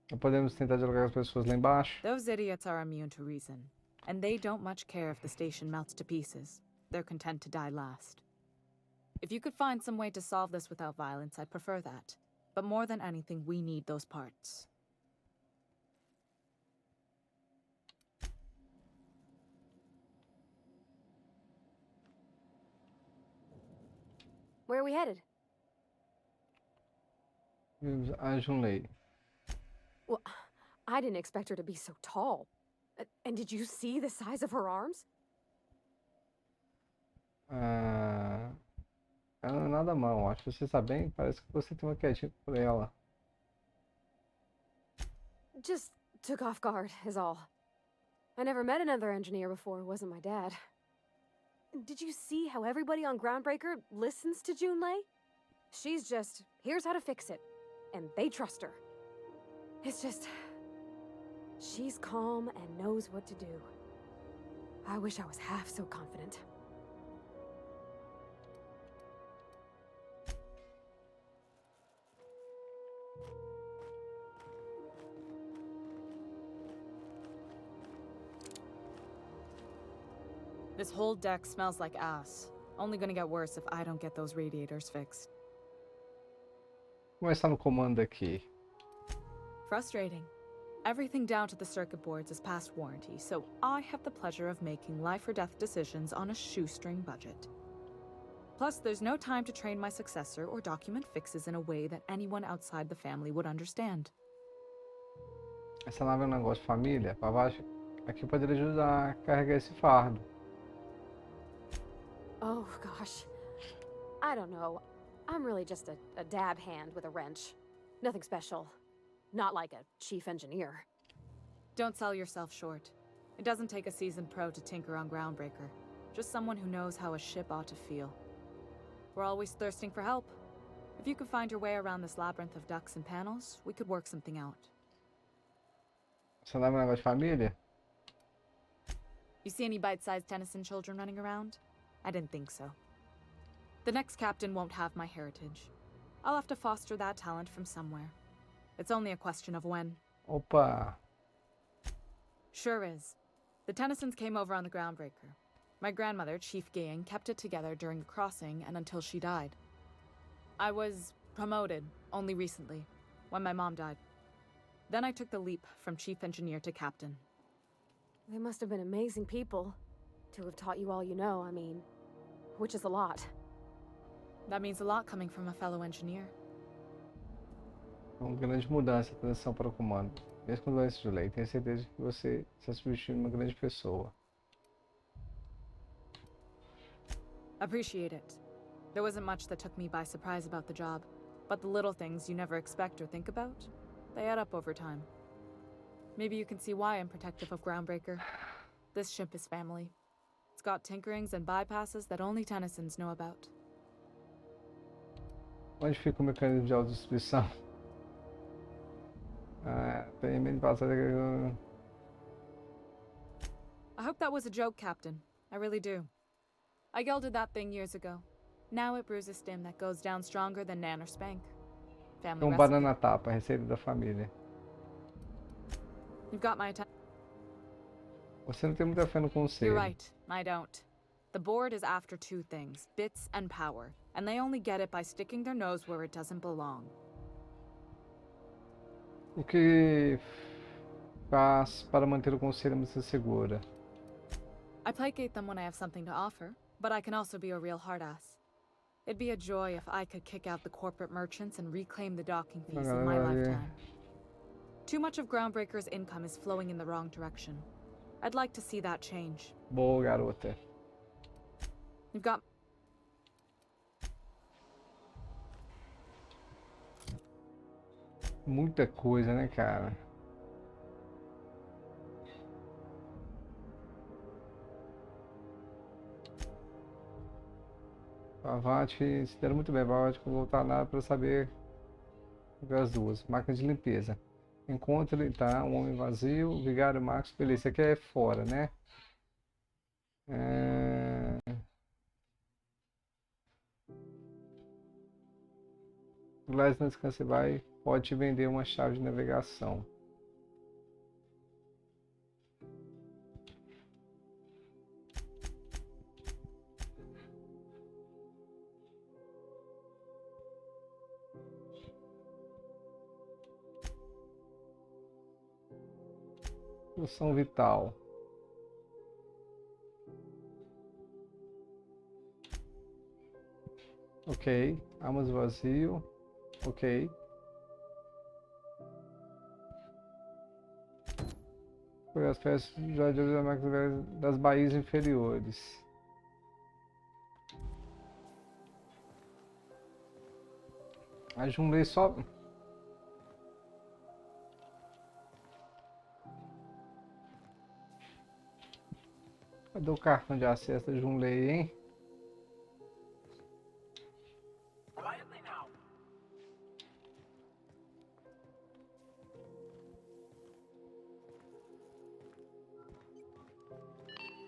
Não podemos tentar dialogar com as pessoas lá embaixo? Those idiots are immune to reason, and they don't much care if the station melts to pieces. They're content to die last. If you could find some way to solve this without violence, I'd prefer that. But more than anything, we need those parts. Where are we headed? Junlei. Well, I didn't expect her to be so tall. And did you see the size of her arms? Ela não é nada mal, acho que você está bem. Parece que você tem uma quietinha por ela. Just took off guard, is all. I never met another engineer before, wasn't my dad. Did you see how everybody on Groundbreaker listens to Junlei? She's just, here's how to fix it. And they trust her. It's just... she's calm and knows what to do. I wish I was half so confident. This whole deck smells like ass. Only gonna get worse if I don't get those radiators fixed. Vou começar no comando aqui. Frustrating. Everything down to the circuit boards is past warranty, so I have the pleasure of making life or death decisions on a shoestring budget. Plus, there's no time to train my successor or document fixes in a way that anyone outside the family would understand. Essa nave é um negócio de família. Papai aqui poderia ajudar a carregar esse fardo. Oh, gosh. I don't know. I'm really just a dab hand with a wrench. Nothing special. Not like a chief engineer. Don't sell yourself short. It doesn't take a seasoned pro to tinker on Groundbreaker. Just someone who knows how a ship ought to feel. We're always thirsting for help. If you could find your way around this labyrinth of ducts and panels, we could work something out. Essa nave é um negócio de família? You see any bite-sized Tennyson children running around? I didn't think so. The next captain won't have my heritage. I'll have to foster that talent from somewhere. It's only a question of when. Opa! Sure is. The Tennysons came over on the Groundbreaker. My grandmother, Chief Gayan, kept it together during the crossing and until she died. I was promoted only recently, when my mom died. Then I took the leap from chief engineer to captain. They must have been amazing people to have taught you all you know, I mean, which is a lot. That means a lot coming from a fellow engineer. Uma grande mudança, transição para o comando. Mesmo com doença de lei, tenho certeza que você está substituindo uma grande pessoa. Appreciate it. There wasn't much that took me by surprise about the job, but the little things you never expect or think about, they add up over time. Maybe you can see why I'm protective of Groundbreaker. This ship is family. It's got tinkerings and bypasses that only Tennysons know about. Onde fica o mecanismo de autodestruição? Tem medo de passar. I hope that was a joke, Captain. I really do. I gelded that thing years ago. Now it brews a stim that goes down stronger than Nan or Spank. Family recipe. Banana tapa, receita da família. You've got my attention. Você não tem muita fé no conselho. You're right, I don't. The board is after two things, bits and power, and they only get it by sticking their nose where it doesn't belong. O que faz para manter o conselho mais segura? I placate them when I have something to offer, but I can also be a real hard-ass. It'd be a joy if I could kick out the corporate merchants and reclaim the docking fees in my lifetime. Too much of Groundbreaker's income is flowing in the wrong direction. I'd like to see that change. Boa, garota. You've got... Muita coisa, né, cara? Pavate, se deram muito bem. Pavate, vou voltar nada para saber as duas. Máquina de limpeza. Encontre, tá? Um homem vazio, vigário Marcos. Beleza, isso aqui é fora, né? Glass na descansa vai. Pode te vender uma chave de navegação. Função vital. Ok. Armas vazio. Ok. Foi as peças já de das baías inferiores. A Junlei só... Cadê o cartão de acesso da Junlei, hein?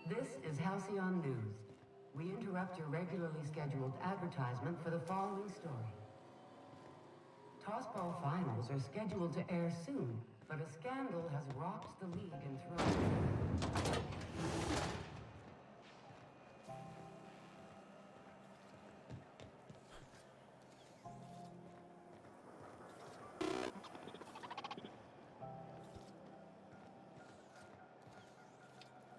This is Halcyon News. We interrupt your regularly scheduled advertisement for the following story. Tossball finals are scheduled to air soon, but a scandal has rocked the league and thrown...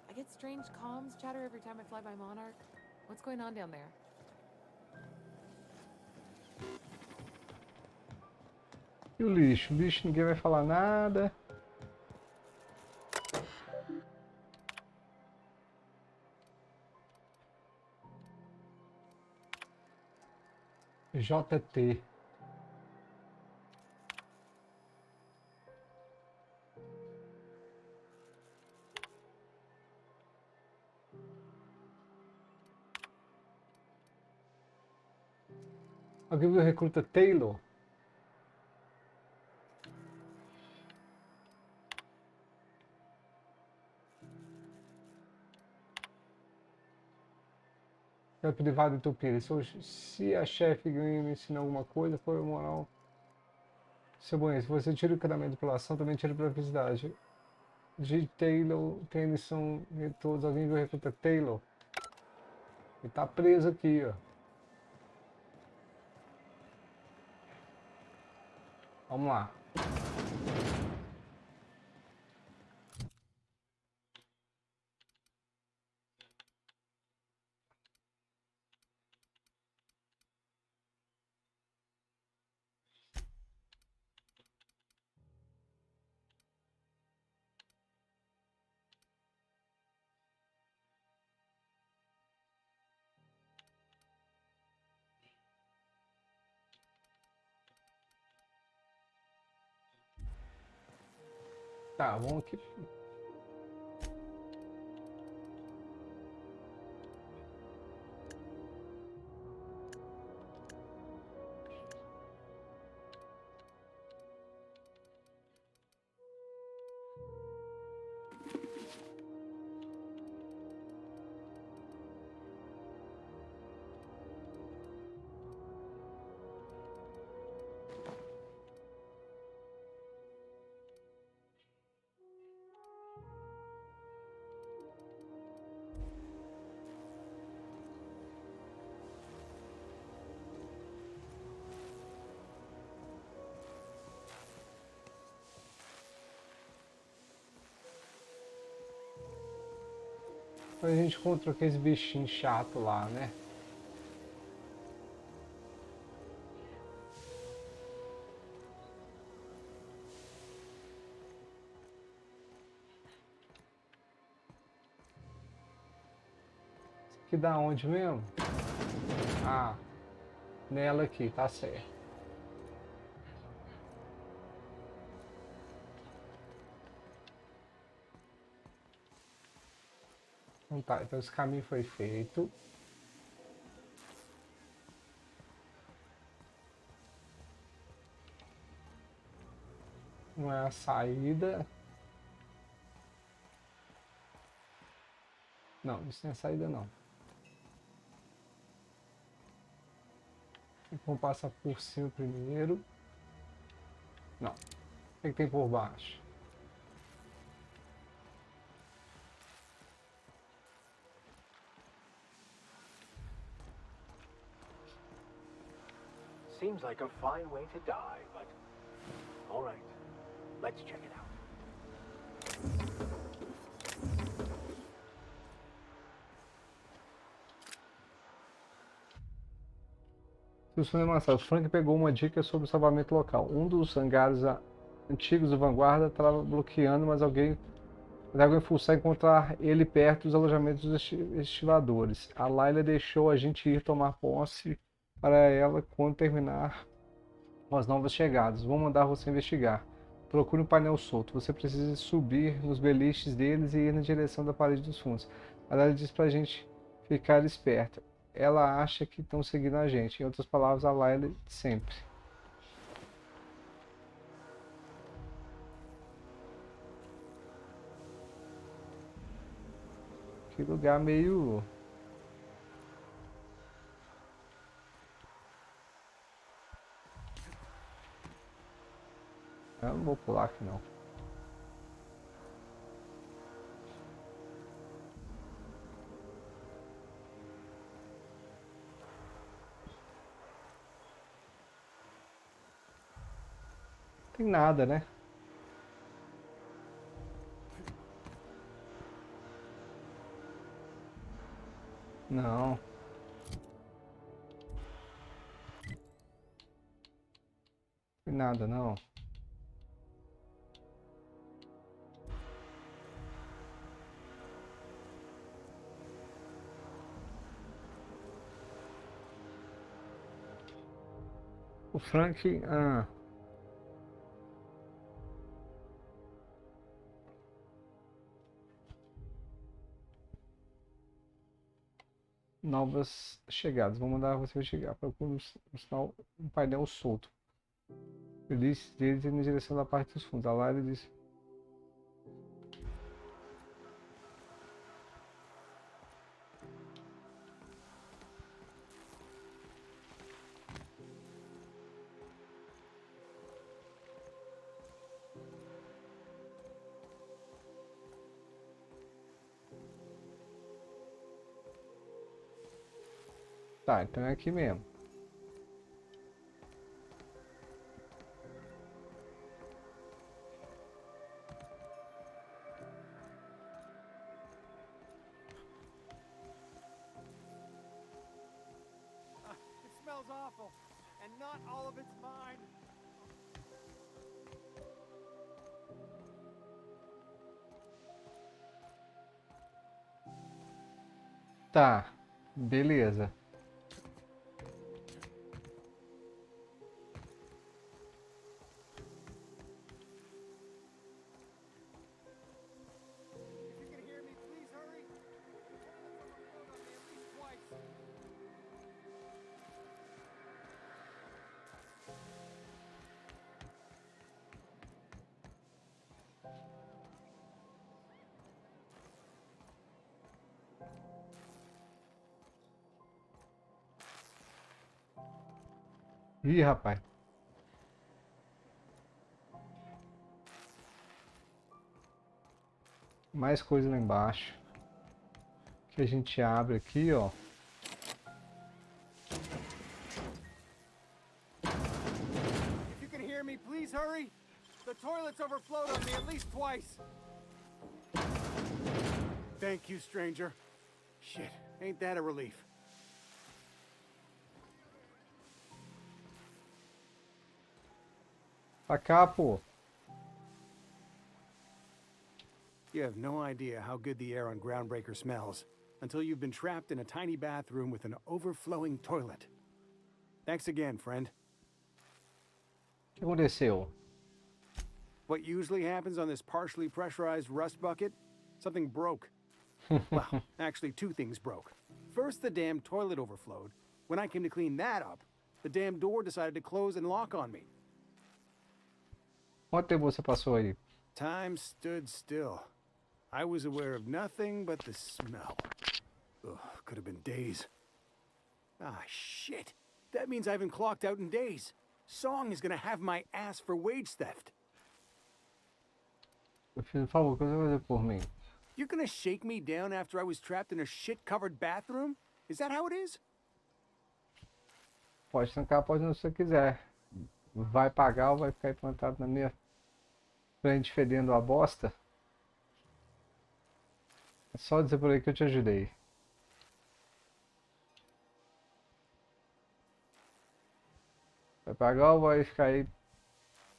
I get strange comms chatter every time I fly by Monarch. What's going on down there? E o lixo? O lixo ninguém vai falar nada. JT. Alguém viu o recruta Taylor? É privado de Utopia. Se a chefe ganha me ensina alguma coisa, foi moral. Seu bom, se você tira o encanamento pela ação, também tira pela felicidade. De Taylor, tem lição de todos. Alguém viu o recruta Taylor? Ele tá preso aqui, ó. Vamos lá. Tá, vamos aqui. A gente encontrou aqueles bichinhos chatos lá, né? Isso aqui dá onde mesmo? Ah, nela aqui, tá certo. Então tá, então esse caminho foi feito. Não é a saída. Não, isso não é a saída não. Vamos passar por cima primeiro. Não. O que tem por baixo? Seems like a fine way to die, but... All right, let's check it out. O Frank pegou uma dica sobre o salvamento local. Um dos hangares antigos do Vanguarda estava bloqueando, mas alguém forçou a encontrar ele perto dos alojamentos dos estivadores. A Layla deixou a gente ir tomar posse para ela quando terminar as novas chegadas. Vou mandar você investigar. Procure um painel solto. Você precisa subir nos beliches deles e ir na direção da parede dos fundos. A Layla diz pra gente ficar esperto. Ela acha que estão seguindo a gente. Em outras palavras, a Layla de sempre. Que lugar meio... Eu não vou pular aqui não. Tem nada, né? Não. Tem nada, não. O Frank... Ah. Novas chegadas. Vou mandar você chegar. Procure um painel solto. Ele disse deles ir na direção da parte dos fundos. A Lara disse... Tá, então é aqui mesmo. It smells awful, and not all of it's mine. Tá, beleza. If you can hear me, please hurry. At least twice. Ih, rapaz. Mais coisa lá embaixo. Que a gente abre aqui, ó. If you can hear me, please hurry. The toilets overflowed on me at least twice. Thank you, stranger. Shit, ain't that a relief? Pra cá, pô. You have no idea how good the air on Groundbreaker smells until you've been trapped in a tiny bathroom with an overflowing toilet. Thanks again, friend. O que aconteceu? What usually happens on this partially pressurized rust bucket? Something broke. Well, actually, two things broke. First, the damn toilet overflowed. When I came to clean that up, the damn door decided to close and lock on me. Quanto tempo você passou aí? Time stood still. I was aware of nothing but the smell. Ugh, could have been days. Ah, shit. That means I haven't clocked out in days. Song is gonna have my ass for wage theft. Por favor, o que você vai fazer por mim? You're gonna shake me down after I was trapped in a shit-covered bathroom? Is that how it is? Pode trancar, pode não, se você quiser. Vai pagar ou vai ficar plantado na minha frente fedendo a bosta? É só dizer por aí que eu te ajudei. Vai pagar ou vai ficar aí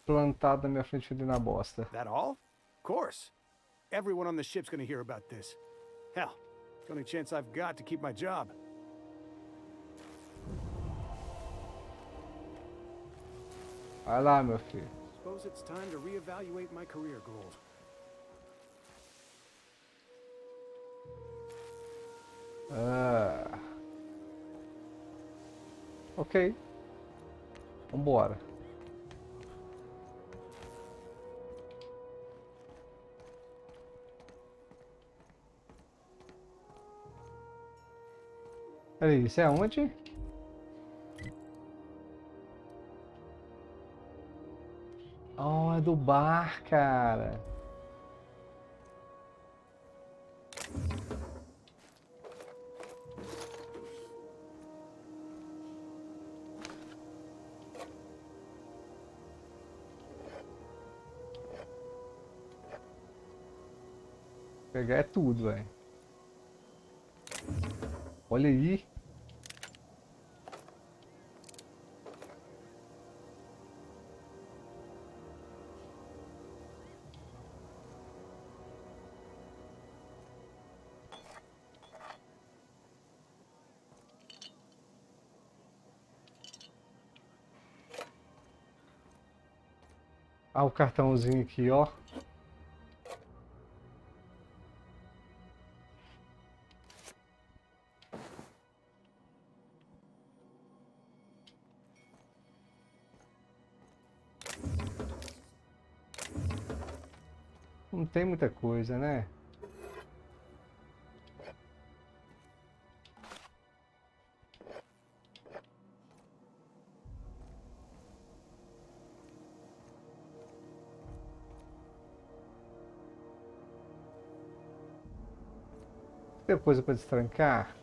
plantado na minha frente fedendo a bosta? That all? Of course. Everyone on the ship's gonna hear about this. Hell, it's the only chance I've got to keep my job. Vai lá, meu filho. Suppose it's time to reevaluate my career goals. Ok. Vambora. Peraí, isso é onde? Oh, é do bar, cara. Pegar é tudo, velho. Olha aí. Ah, o cartãozinho aqui, ó. Não tem muita coisa, né? Tem coisa pra destrancar?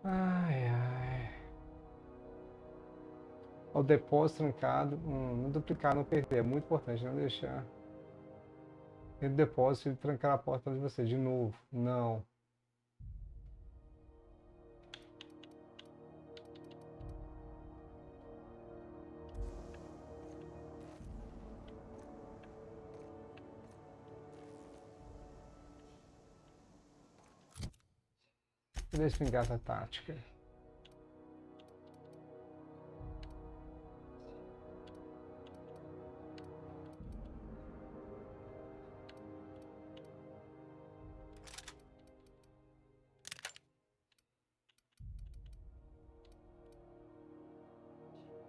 Ai, ai. O depósito trancado. Não duplicar, não perder. É muito importante não deixar. Dentro do depósito e trancar a porta de você. De novo. Não. Cadê a espingarda tática?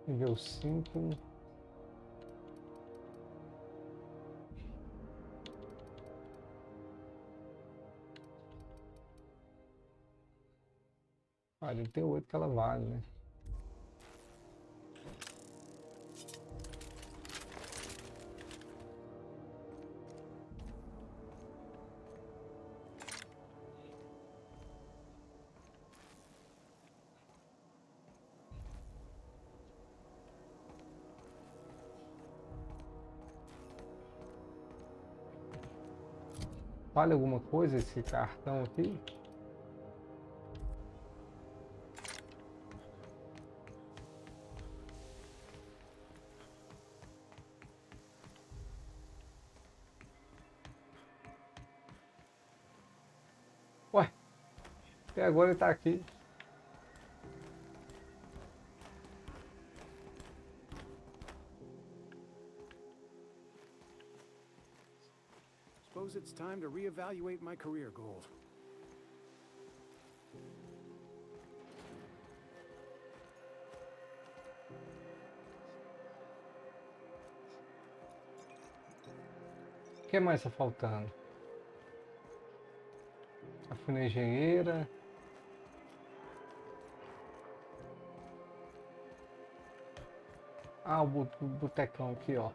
Nível 5. Ah, deve ter 8 que ela vale, né? Vale alguma coisa esse cartão aqui? Ué, até agora ele tá aqui. Suppose it's time to reevaluate my career goals. O que mais tá faltando? Eu fui na engenheira. Ah, o botecão aqui, ó.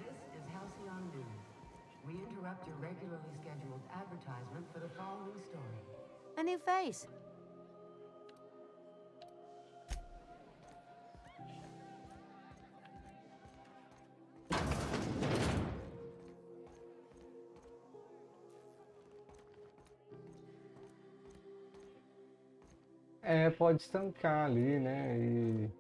This is Halcyon News. We interrupt your regularly scheduled advertisement for the following story. A new face. É, pode estancar ali, né?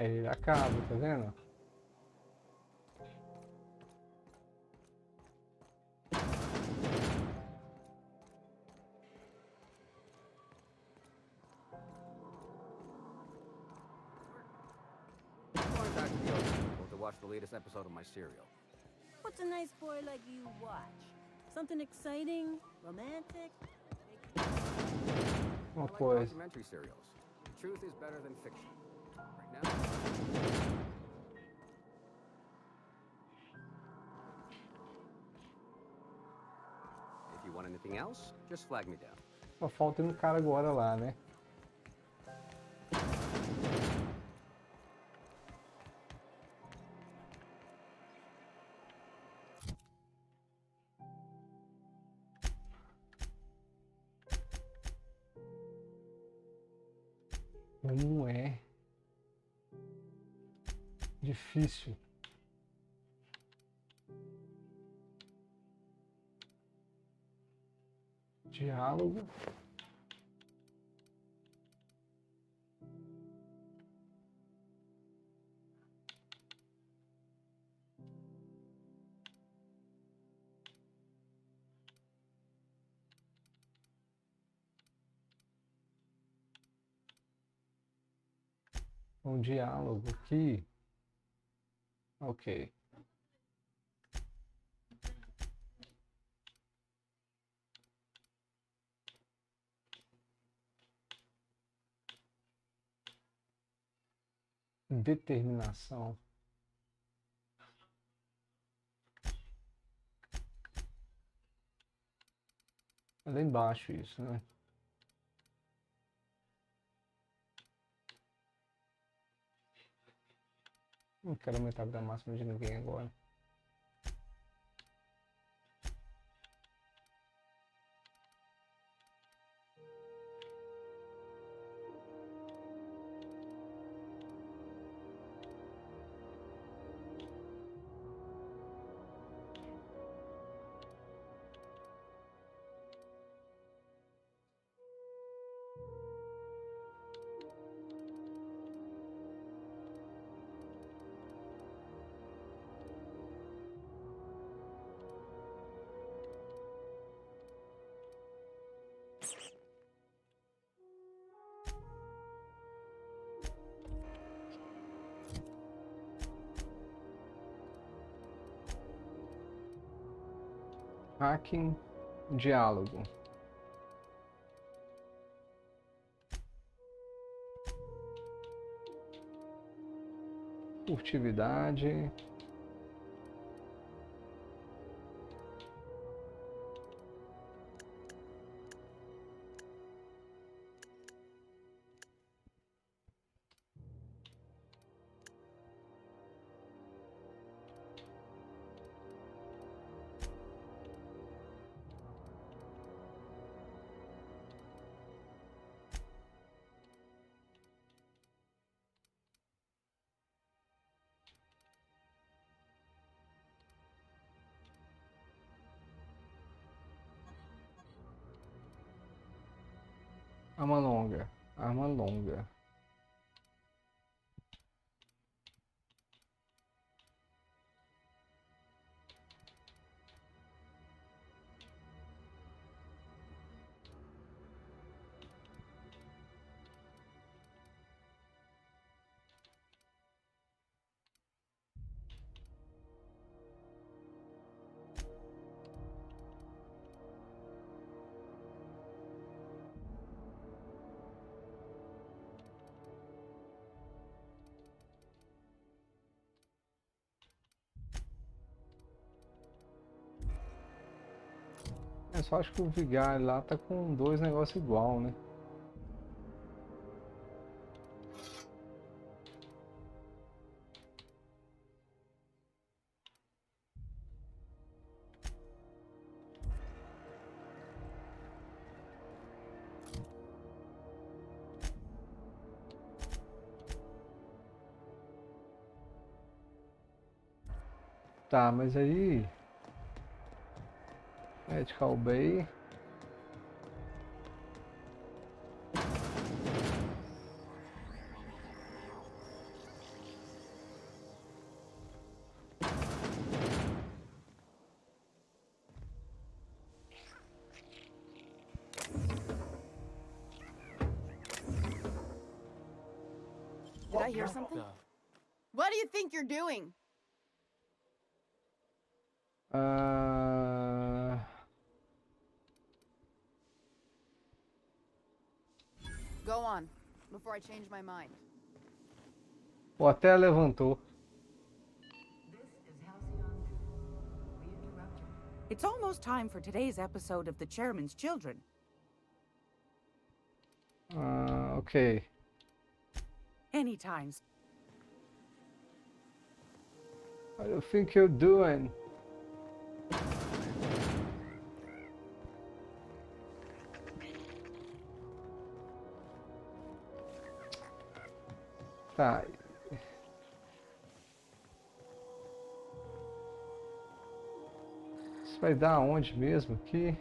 Aí ele acaba, tá vendo? Going back to the old people to watch the latest episode of my serial. What's a nice boy like you watch? Something exciting? Romantic? Uma I like coisa. documentary serials. Truth is better than fiction. Right now. If you want anything else, just flag me down. Só falta ir no cara agora lá, né? Como é difícil. Diálogo. Um diálogo aqui. Ok. Determinação. É lá embaixo isso, né? Não quero aumentar a vida máxima de ninguém agora. Hacking, diálogo. Furtividade. Arma longa. Arma longa. Eu só acho que o vigário lá tá com dois negócios igual, né? Tá, mas aí... Medical Bay... I hear something? What do you think you're doing? Go on, before I change my mind. Pô, até levantou. It's almost time for today's episode of The Chairman's Children. Ok. Anytime. What do you think you're doing? Tá. Isso vai dar aonde mesmo aqui?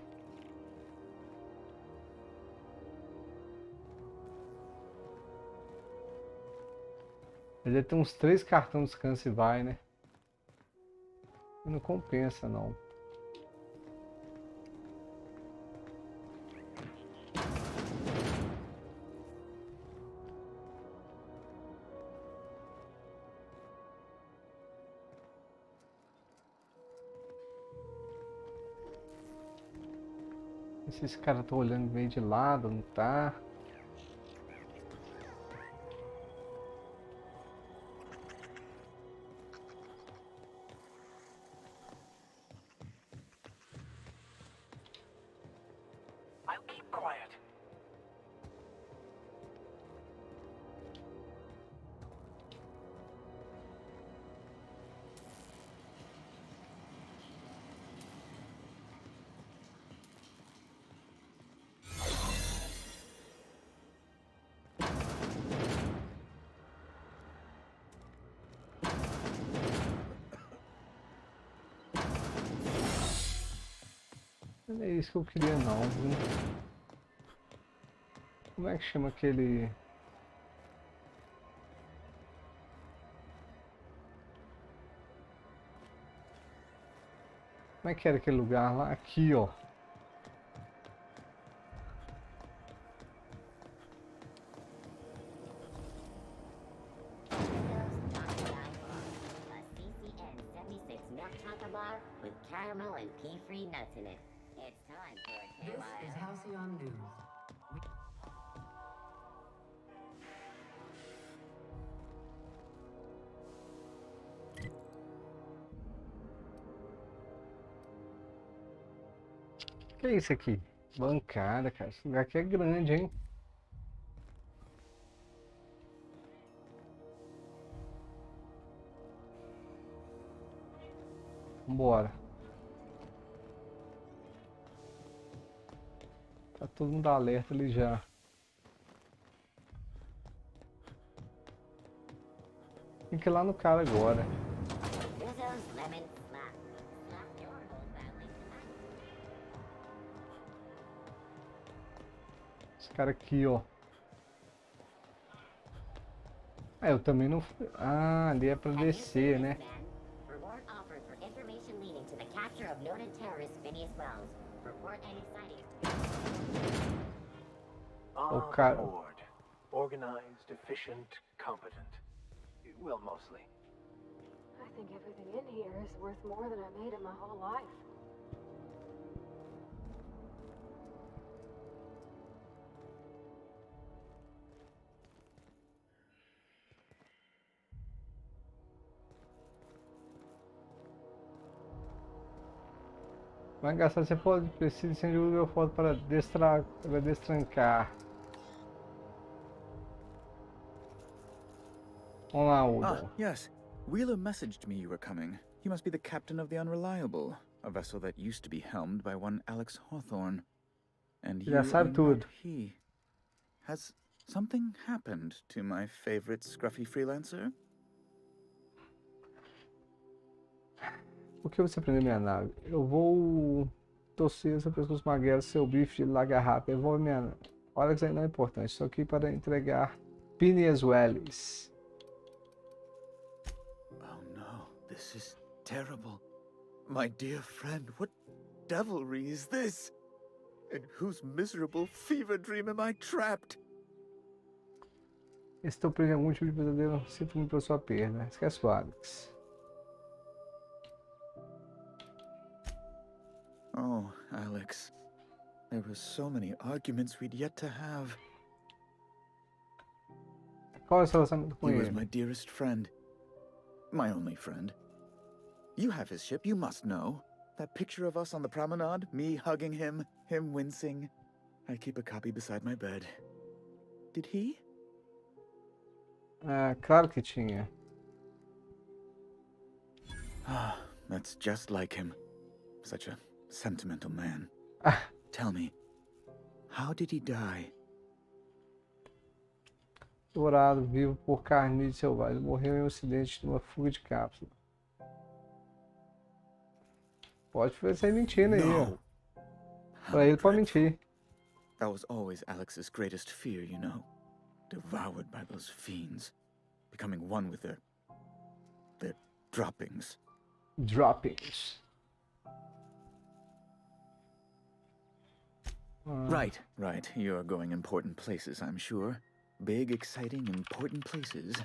Ele tem uns 3 cartões de descanso e vai, né? Não compensa, não. Se esse cara tá olhando meio de lado, não tá? I'll keep quiet. Não é isso que eu queria não, viu? Como é que chama aquele... Como é que era aquele lugar lá? Aqui, ó. With caramel and pea-free nuts in it. It's time for a This is Halcyon News. Que é isso aqui? Bancada, cara. Esse lugar aqui é grande, hein? Vambora. Tá todo mundo alerta ali já. Tem que ir lá no cara agora. Esse cara aqui, ó. Ah, eu também não fui. Ah, ali é pra descer, né? Reward offered for information leading to the capture of noted terrorist Phineas Wells. Report any sightings. O cara... Board. Organized, efficient, competent. Well, mostly. I think everything in here is worth more than I made in my whole life. Vai gastar, você pode precisar de uma foto para destrancar. Vamos lá, Udo. Ah, yes. Wheeler messaged me you were coming. You must be the captain of the Unreliable, a vessel that used to be helmed by one Alex Hawthorne. And you Já sabe are tudo. not he. Has something happened to my favorite scruffy freelancer? Por que você prendeu minha nave? Eu vou torcer essa pessoa magueira, seu bife de lagarrapa. Eu vou minha... Olha que isso aí não é importante. Estou aqui para entregar Phineas Wells. Oh no, this is terrible. My dear friend, what devilry is this? In whose miserable fever dream am I trapped? Estou preso em algum tipo de pesadelo. Sinto muito pela sua perda. Esquece o Alex. Oh, Alex. There were so many arguments we'd yet to have. Qual é o seu relacionamento com He was ele? my dearest friend. My only friend. You have his ship, you must know. That picture of us on the promenade, me hugging him, him wincing. I keep a copy beside my bed. Did he? Claro que tinha. Ah, that's just like him. Such a sentimental man. Tell me, how did he die? Dourado, vivo por carne selvagem. Morreu em um acidente de uma fuga de cápsula. Pode ser mentindo aí, ó. Pra ele pode mentir. That was always Alex's greatest fear, you know. Devoured by those fiends. Becoming one with their droppings. Droppings. Right. You're going important places, I'm sure. Big, exciting, important places.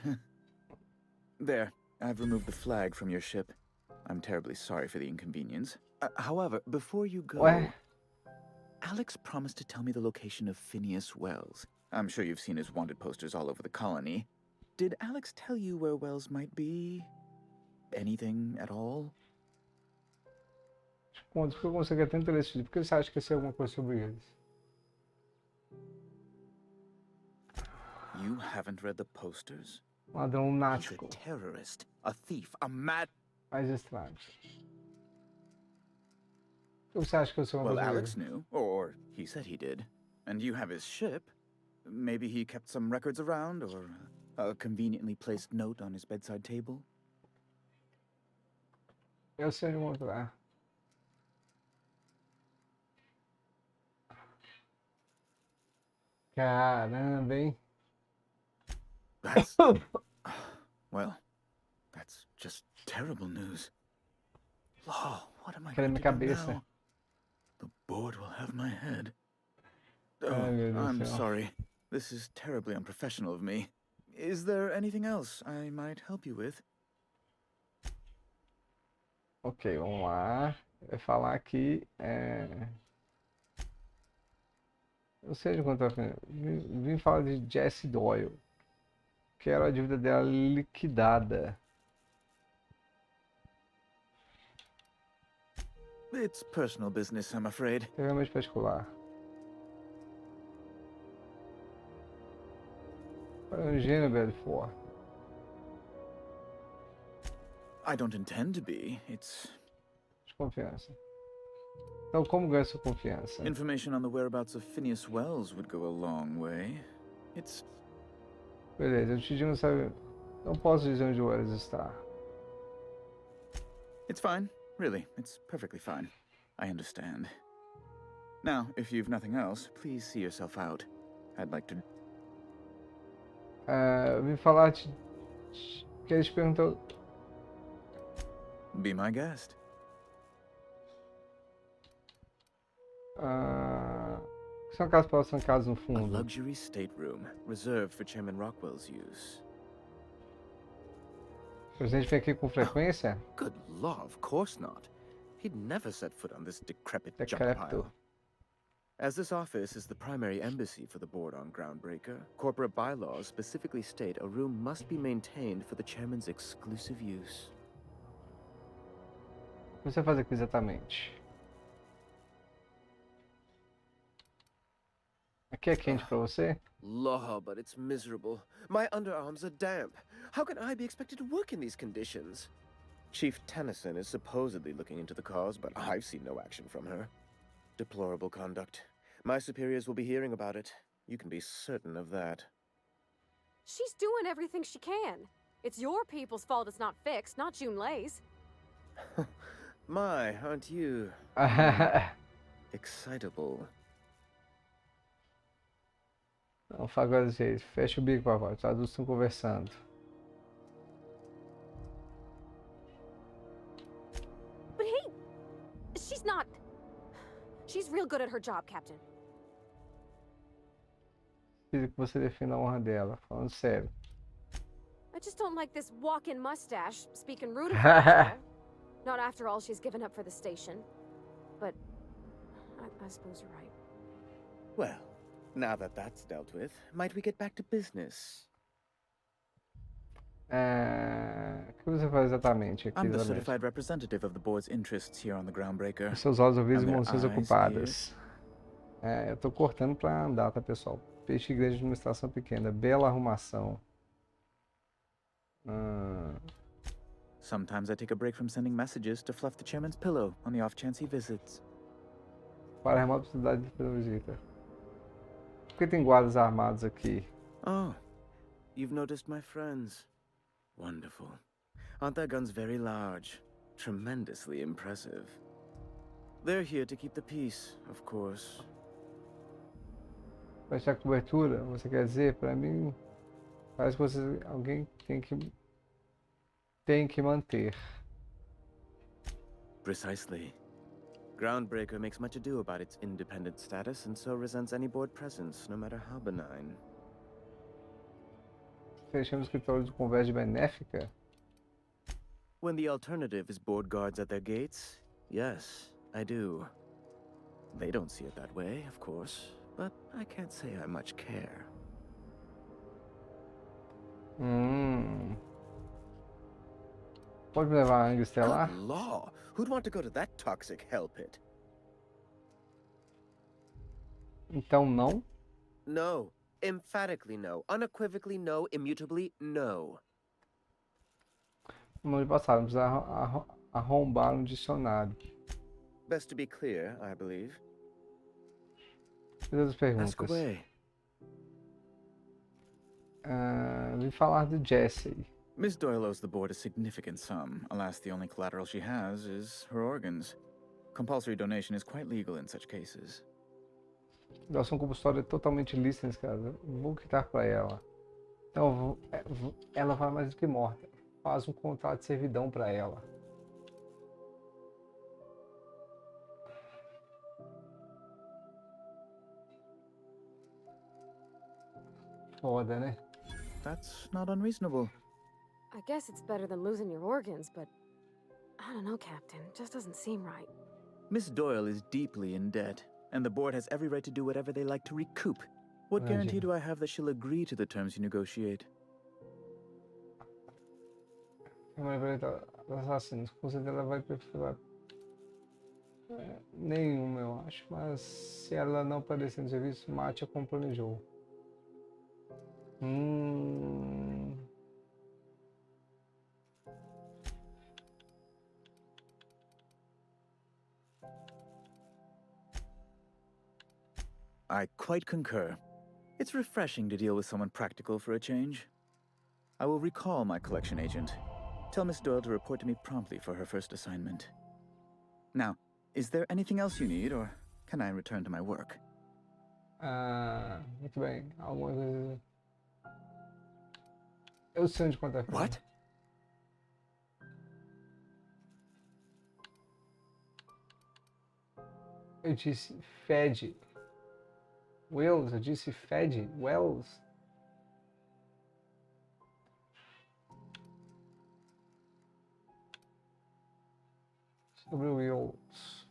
There, I've removed the flag from your ship. I'm terribly sorry for the inconvenience. However, before you go... Ué? Alex promised to tell me the location of Phineas Wells. I'm sure you've seen his wanted posters all over the colony. Did Alex tell you where Wells might be? Anything at all? Pontos, por que eu consegui tanto ler esse livro? Por que você acha que eu sei alguma coisa sobre eles? You haven't read the posters? Ladrão lunático. He's a terrorist, a thief, a mad... Mais estragos. Por que você acha que eu sei alguma Well, coisa Alex sobre knew, or he said he did. And you have his ship. Maybe he kept some records around, or a conveniently placed note on his bedside table? Eu sei onde encontrar. Caramba, hein? That's... well, that's just terrible news. Oh, what am I going to do now? The board will have my head. Oh, I'm sorry. This is terribly unprofessional of me. Is there anything else I might help you with? Ok, vamos lá. Vai falar aqui. Eu sei de quanto vim falar de Jessie Doyle. Quero a dívida dela liquidada. It's personal business, I'm afraid. Extremamente particular. Eugênio Belfort. I don't intend to be. It's... Desconfiança. Então, como ganha sua confiança? Information on the whereabouts of Phineas Wells would go a long way. It's... Beleza, eu te digo, sabe... Não posso dizer onde o Wells está. It's fine. Really, it's perfectly fine. I understand. Now, if you've nothing else, please see yourself out. I'd like to... Eu vim falar que eles perguntou... Be my guest. São casas para são casas no A fundo. luxury stateroom, reserved for Chairman Rockwell's use. O presidente vem aqui com frequência? Good law, of course not. He'd never set foot on this decrepit junk pile. As this office is the primary embassy for the board on Groundbreaker, corporate bylaws specifically state a room must be maintained for the chairman's exclusive use. O que você faz aqui exatamente? Aqui é quente pra você? Law, but it's miserable. My underarms are damp. How can I be expected to work in these conditions? Chief Tennyson is supposedly looking into the cause, but I've seen no action from her. Deplorable conduct. My superiors will be hearing about it. You can be certain of that. She's doing everything she can. It's your people's fault it's not fixed, not Junlei's. My, aren't you... excitable. Não, fala agora desse jeito. Fecha o bico, papai. Os adultos estão conversando. But hey, she's not... She's real good at her job, Captain. Preciso que você defenda a honra dela. Falando sério. I just don't like this walk-in mustache speaking rude of her. Not after all she's given up for the station. But I suppose you're right. Well, now that that's dealt with, might we get back to business? O que você faz exatamente aqui? I'm the certified representative of the board's interests here on the Groundbreaker. Seus olhos, ouvidos e And their mãozinhas eyes, ocupadas. Eu tô cortando pra andar, tá, pessoal? Peixe grande de administração pequena. Bela arrumação. Sometimes I take a break from sending messages to fluff the chairman's pillow on the off chance he visits. Para a remota possibilidade de visita. Por que tem guardas armados aqui? Oh, you've noticed my friends. Wonderful. Aren't their guns very large? Tremendously impressive. They're here to keep the peace, of course. Vai achar cobertura? Você quer dizer? Pra mim, parece que alguém tem que manter. Precisely. Groundbreaker makes much ado about its independent status and so resents any board presence, no matter how benign. Fechamos o escritório de conversa benéfica? When the alternative is board guards at their gates, yes, I do. They don't see it that way, of course, but I can't say I much care. Pode me levar a Angra Estelar? Good law! Who'd want to go to that toxic hell pit? Então não? No. Emphatically no. Unequivocally no. Immutably no. Não de passar, não precisa arrombar um dicionário. Best to be clear, I believe. Todas as perguntas. Ask away. Vim falar do Jesse. Miss Doyle owes the board a significant sum. Alas, the only collateral she has is her organs. Compulsory donation is quite legal in such cases. Doação compulsória é totalmente lícita nesse caso. Vou quitar para ela. Então, ela vai mais do que morta. Faz um contrato de servidão para ela. Foda, né? That's not unreasonable. I guess it's better than losing your organs, but I don't know, Captain. It just doesn't seem right. Miss Doyle is deeply in debt, and the board has every right to do whatever they like to recoup. What guarantee do I have that she'll agree to the terms you negotiate? Assassinos, com certeza ela vai preferir nenhuma, eu acho. Mas se ela não aparecer no serviço, mate-a como planejou. I quite concur. It's refreshing to deal with someone practical for a change. I will recall my collection agent. Tell Miss Doyle to report to me promptly for her first assignment. Now, is there anything else you need, or can I return to my work? Muito bem. Alguma coisa... Eu sei onde contar. What? Eu disse Fed. Wells, eu disse Fed. Wells. Sobre Wells.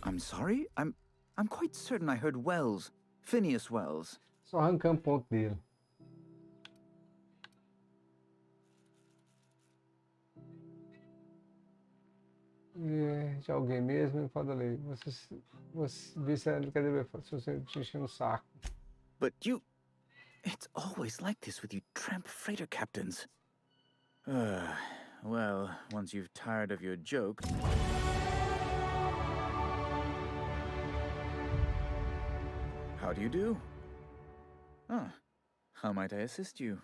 I'm sorry? I'm quite certain I heard Wells. Phineas Wells. Só arrancando ponto dele. De alguém mesmo, eu falei, você disse a brincadeira, se você te encher no saco. But you... It's always like this with you tramp freighter captains. Well, once you've tired of your joke... How do you do? Ah, how might I assist you?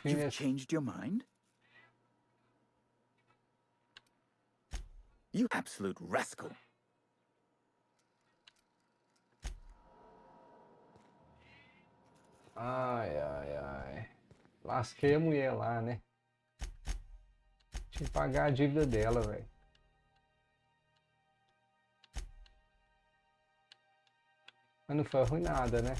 You've changed your mind? You absolute rascal! Ai, ai, ai. Lasquei a mulher lá, né? Tinha que pagar a dívida dela, velho. Mas não foi ruim nada, né?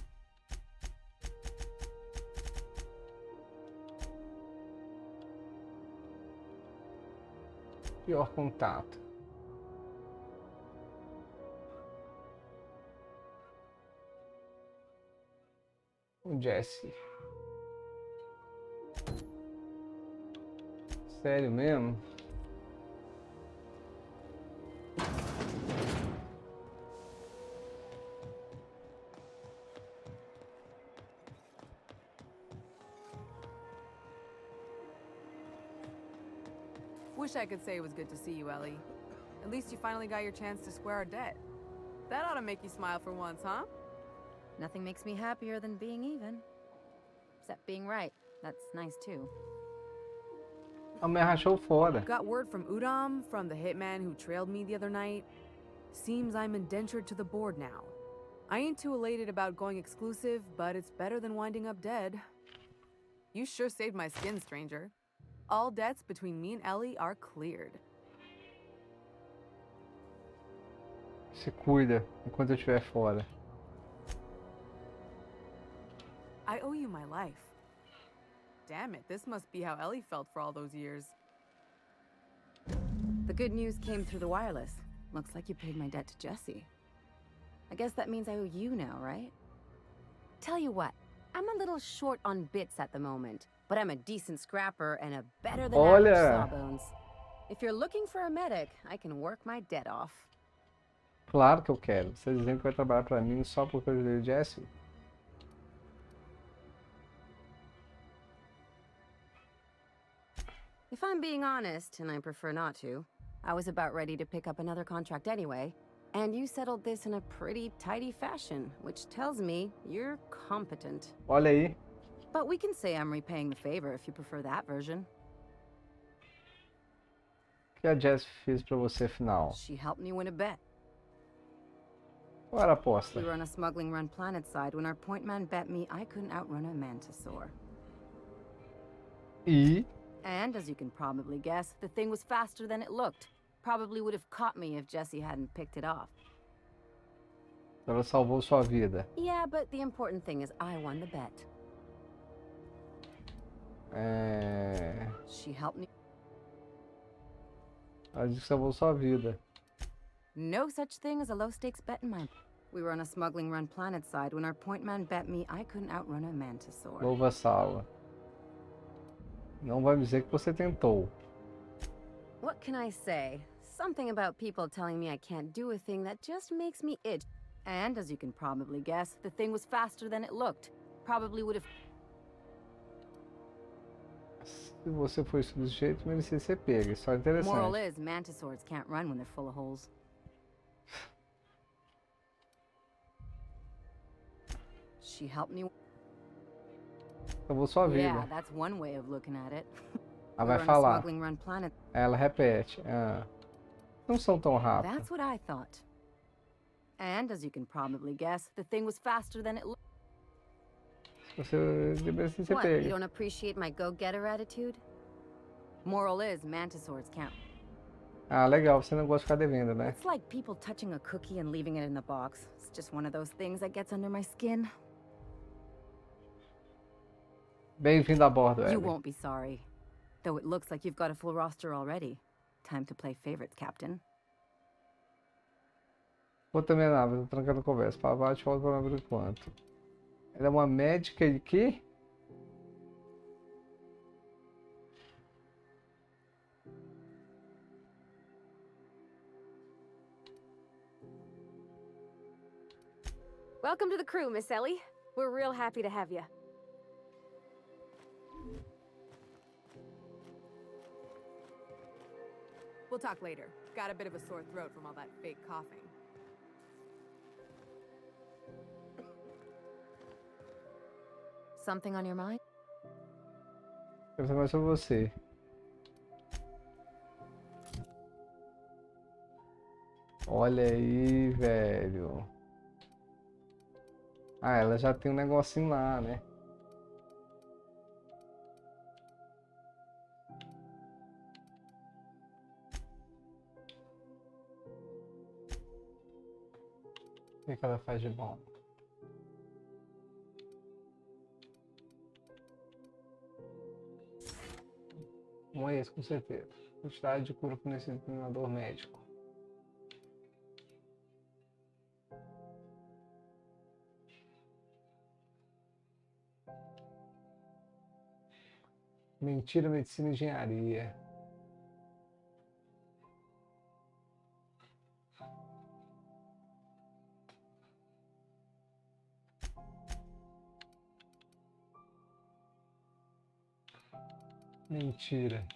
Pior contato. O Jesse. Sério mesmo? Wish I could say it was good to see you, Ellie. At least you finally got your chance to square our debt. That ought to make you smile for once, huh? Nothing makes me happier than being even. Except being right. That's nice too. A me rachou fora. Got word from Udam, from the hitman who trailed me the other night. Seems I'm indentured to the board now. I ain't too elated about going exclusive, but it's better than winding up dead. You sure saved my skin, stranger. All debts between me and Ellie are cleared. Se cuida enquanto eu estiver fora. I owe you my life. Damn it, this must be how Ellie felt for all those years. The good news came through the wireless. Looks like you paid my debt to Jesse. I guess that means I owe you now, right? Tell you what, I'm a little short on bits at the moment, but I'm a decent scrapper and a better than average sawbones. If you're looking for a medic, I can work my debt off. Claro que eu quero. Você dizendo que vai trabalhar pra mim só porque eu ajudei o Jesse? If I'm being honest, and I prefer not to, I was about ready to pick up another contract anyway, and you settled this in a pretty tidy fashion, which tells me you're competent. Olha aí. But we can say I'm repaying the favor if you prefer that version. O que a Jess fez pra você, afinal? She helped me win a bet. Qual era a aposta? We were on a smuggling run planetside when our point man bet me I couldn't outrun a mantisaur. E? And as you can probably guess, the thing was faster than it looked. Probably would have caught me if Jesse hadn't picked it off. Ela salvou sua vida. Yeah, but the important thing is I won the bet. She helped me. Ela disse que salvou sua vida. No such thing as a low-stakes bet in my... We were on a smuggling run planetside when our point man bet me I couldn't outrun a mantisaur. Louva salva. Não vai me dizer que você tentou. What can I say? Something about people telling me I can't do a thing that just makes me itch. And as you can probably guess, the thing was faster than it looked. Probably would have... Se você for desse jeito, merecia ser pega. Isso é interessante. Moral is, mantisaurs can't run when they're full of holes. She helped me... Salvou sua vida. Yeah, that's one way of looking at it. Ela vai falar. Ela repete. Não são tão rápidos. That's what I thought. And as you can probably guess, the thing was faster than it looked. Você merecia ser What, pega. you don't appreciate my go-getter attitude? Moral is, mantisaurs count. Ah, legal. Você não gosta de ficar devendo, né? It's like people touching a cookie and leaving it in the box. It's just one of those things that gets under my skin. Bem-vindo a bordo, You Ellie. won't be sorry. Though it looks like you've got a full roster already. Time to play favorites, Captain. Vou também nada, tô trancando a conversa. Pavate volta para por enquanto. Ela é uma médica de quê? Welcome to the crew, Miss Ellie. We're real happy to have you. We'll talk later. Got a bit of a sore throat from all that fake coughing. Something on your mind? Quero saber mais sobre você. Olha aí, velho. Ah, ela já tem um negocinho lá, né? O que ela faz de bom? Um é esse, com certeza. Quantidade de cura por esse examinador médico. Mentira, medicina e engenharia. Mentira.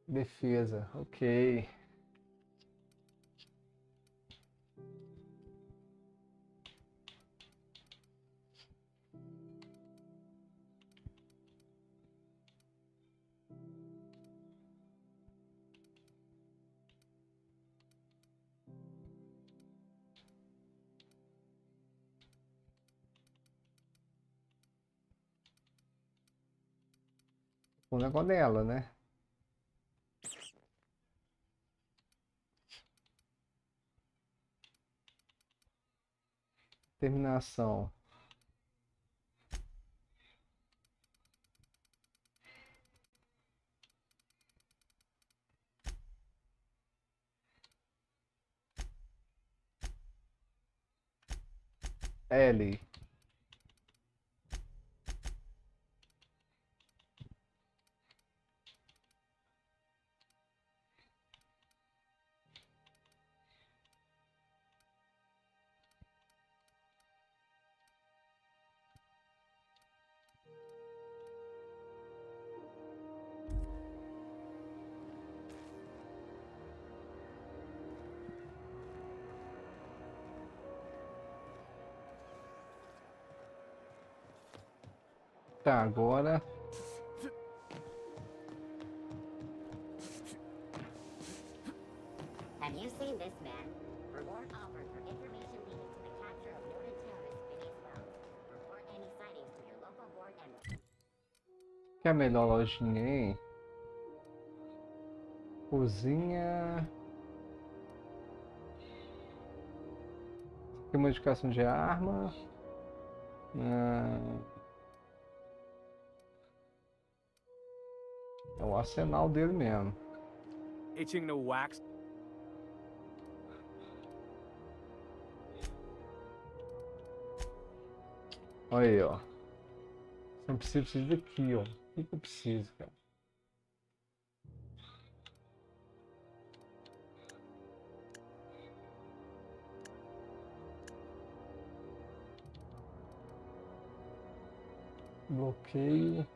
Defesa, ok. O negócio dela, né? Terminação. L. Tá, agora. Have you seen this man? Reward offered for information leading to the capture of noted terrorist Phineas Wells. Report any sightings to your local board and... Que é a melhor lojinha, hein? Cozinha. Aqui, modificação de arma. É o arsenal dele mesmo. Itching to wax. Olha aí, ó. Não preciso daqui, ó. O que eu preciso, cara? Bloqueio.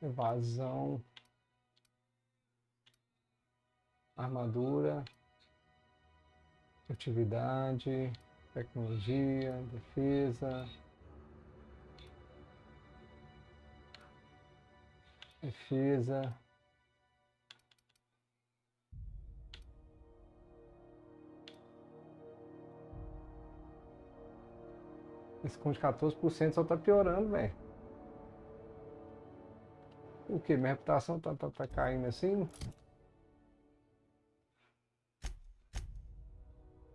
Evasão. Armadura. Atividade. Tecnologia. Defesa. Defesa. Esse com de 14% só tá piorando, velho. O que? Minha reputação tá caindo assim?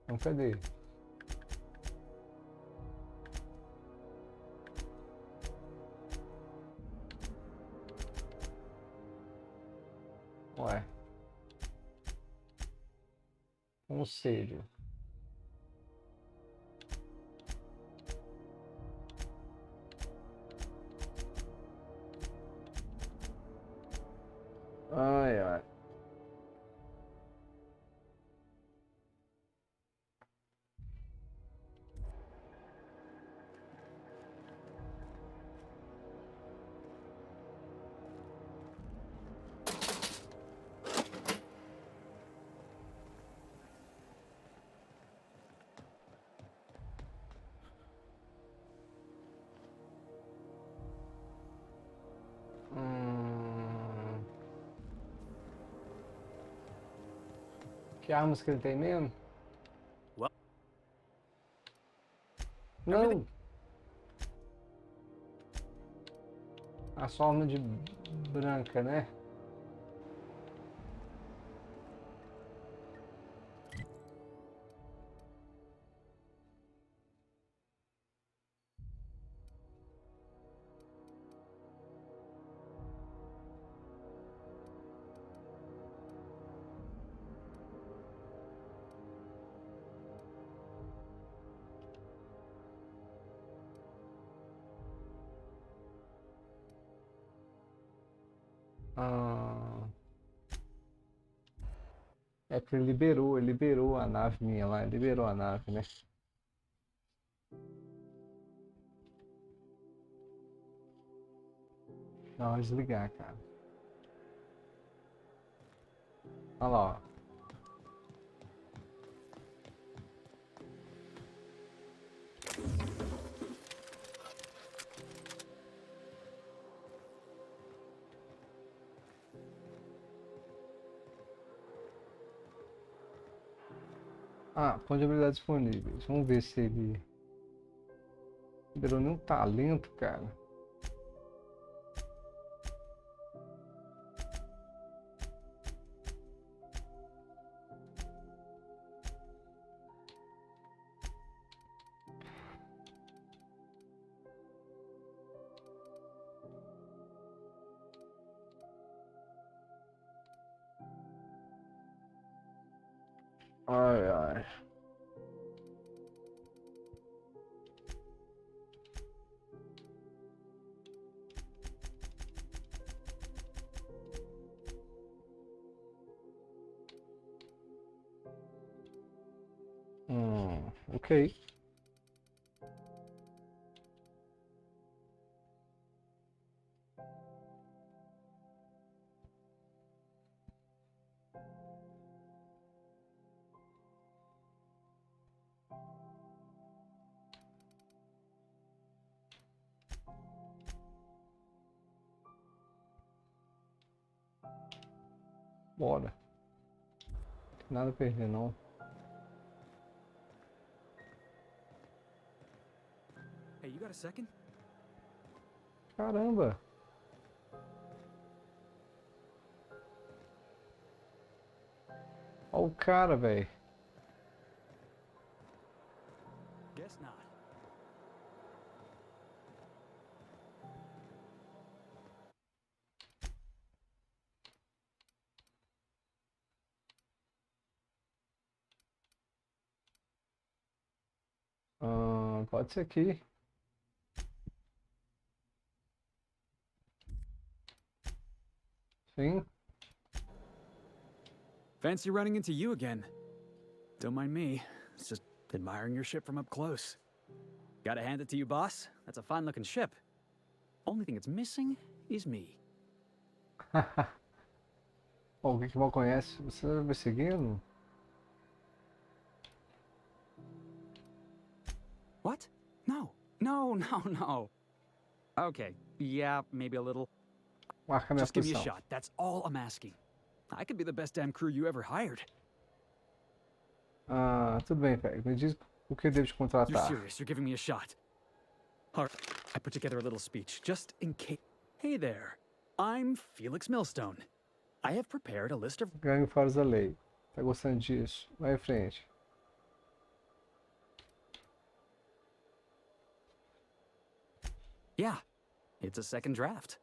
Então cadê? Ué. Conselho. Ai, ai. Que armas que ele tem mesmo? Well, não! A sua arma de branca, né? Ah, é porque ele liberou a nave minha lá, ele liberou a nave, né? Dá uma desligar, cara. Olha lá, ó. Ah, ponto de habilidades disponíveis. Vamos ver se ele liberou nenhum talento, cara. Ai, ai. Ok. Bora. Não tem nada a perder, não. Hey, you got a second? Caramba. Olha o cara, velho. Guess not. Pode ser aqui. Sim. Fancy running into you again. Don't mind me. It's just admiring your ship from up close. Gotta hand it to you, boss. That's a fine-looking ship. Only thing it's missing is me. Alguém que mal conhece. Você vai me seguindo? What? No. No, no, no. Okay, yeah, maybe a little. Marca minha Just give me a posição. shot. That's all I'm asking. I could be the best damn crew you ever hired. Tudo bem, velho. Me diz o que eu devo te You're contratar. serious. You're giving me a shot. All right. I put together a little speech, just in case. Hey there. I'm Felix Millstone. I have prepared a list of... Ganho fora da lei. Tá gostando disso? Vai em frente. Yeah, it's a second draft.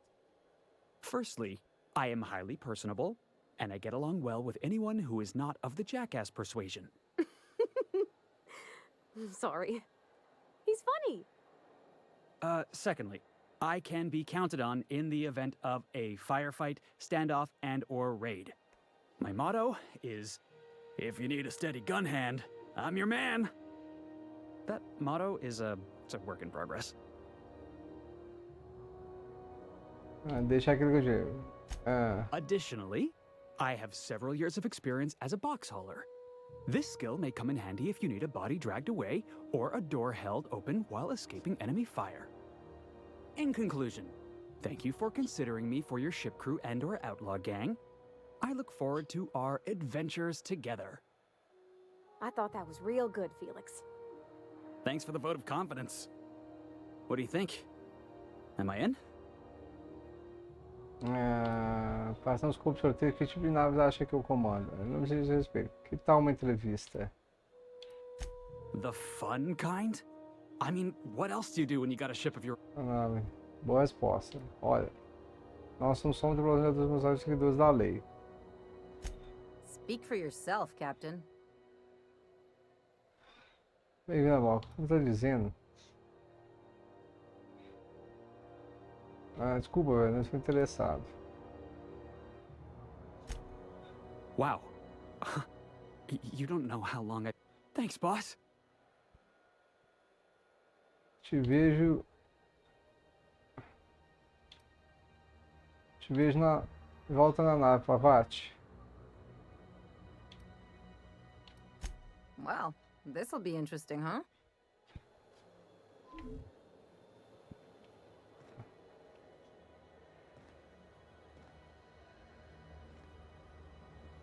Firstly, I am highly personable, and I get along well with anyone who is not of the jackass persuasion. I'm sorry. He's funny. Secondly, I can be counted on in the event of a firefight, standoff, and/or raid. My motto is, if you need a steady gun hand, I'm your man. That motto is it's a work in progress. Deixa aquilo que eu digo. Additionally, I have several years of experience as a box hauler. This skill may come in handy if you need a body dragged away or a door held open while escaping enemy fire. In conclusion, thank you for considering me for your ship crew and/or outlaw gang. I look forward to our adventures together. I thought that was real good, Felix. Thanks for the vote of confidence. What do you think? Am I in? Passamos com o sorteio. Que tipo de naves acha que eu comando? Não me diz respeito. Que tal uma entrevista? The fun kind? I mean, what else do you do when you got a ship of your... Boa resposta. Olha, nós não somos dos meus seguidores da lei. Speak for yourself, Captain. Bem-vindo, Malco. O que tá dizendo? Desculpa, velho, não estou interessado. Wow. You don't know how long I... Thanks, boss. Te vejo na... Volta na nave, Pavate. Well, this'll be interesting, huh?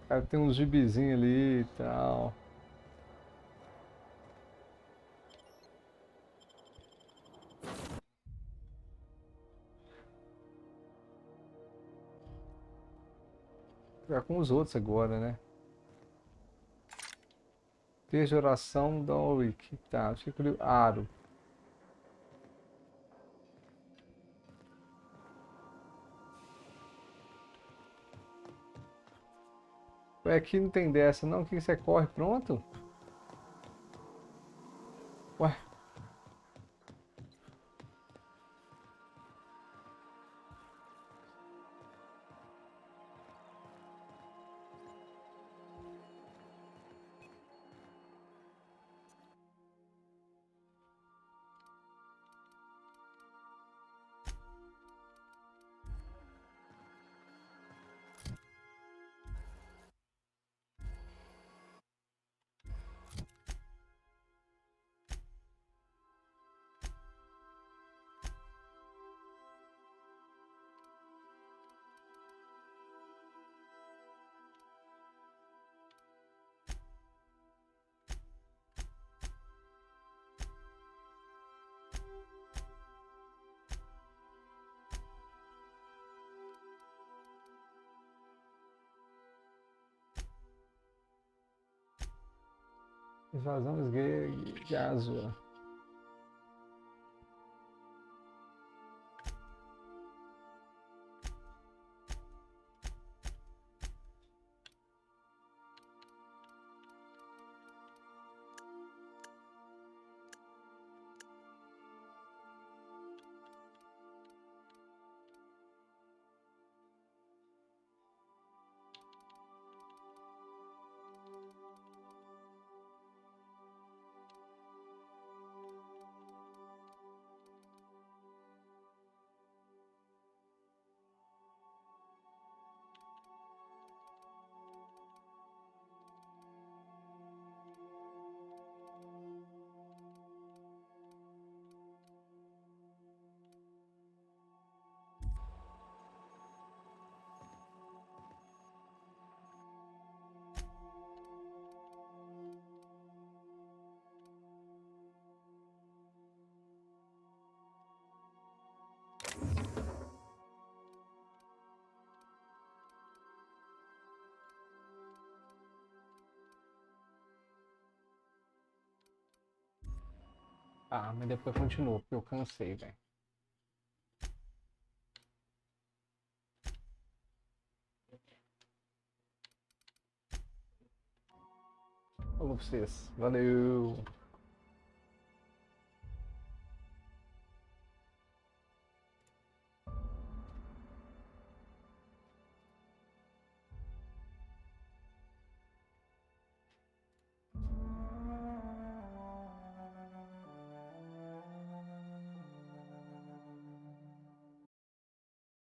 Cara, tem uns gibizinhos ali e tal. Jogar com os outros agora, né? Texto de oração da Ulrich. Tá, acho que eu aro. Ué, aqui não tem dessa não, que você corre, pronto? Ué. Invasão de Azul. Ah, mas depois continuou, porque eu cansei, velho. Falou pra vocês. Valeu!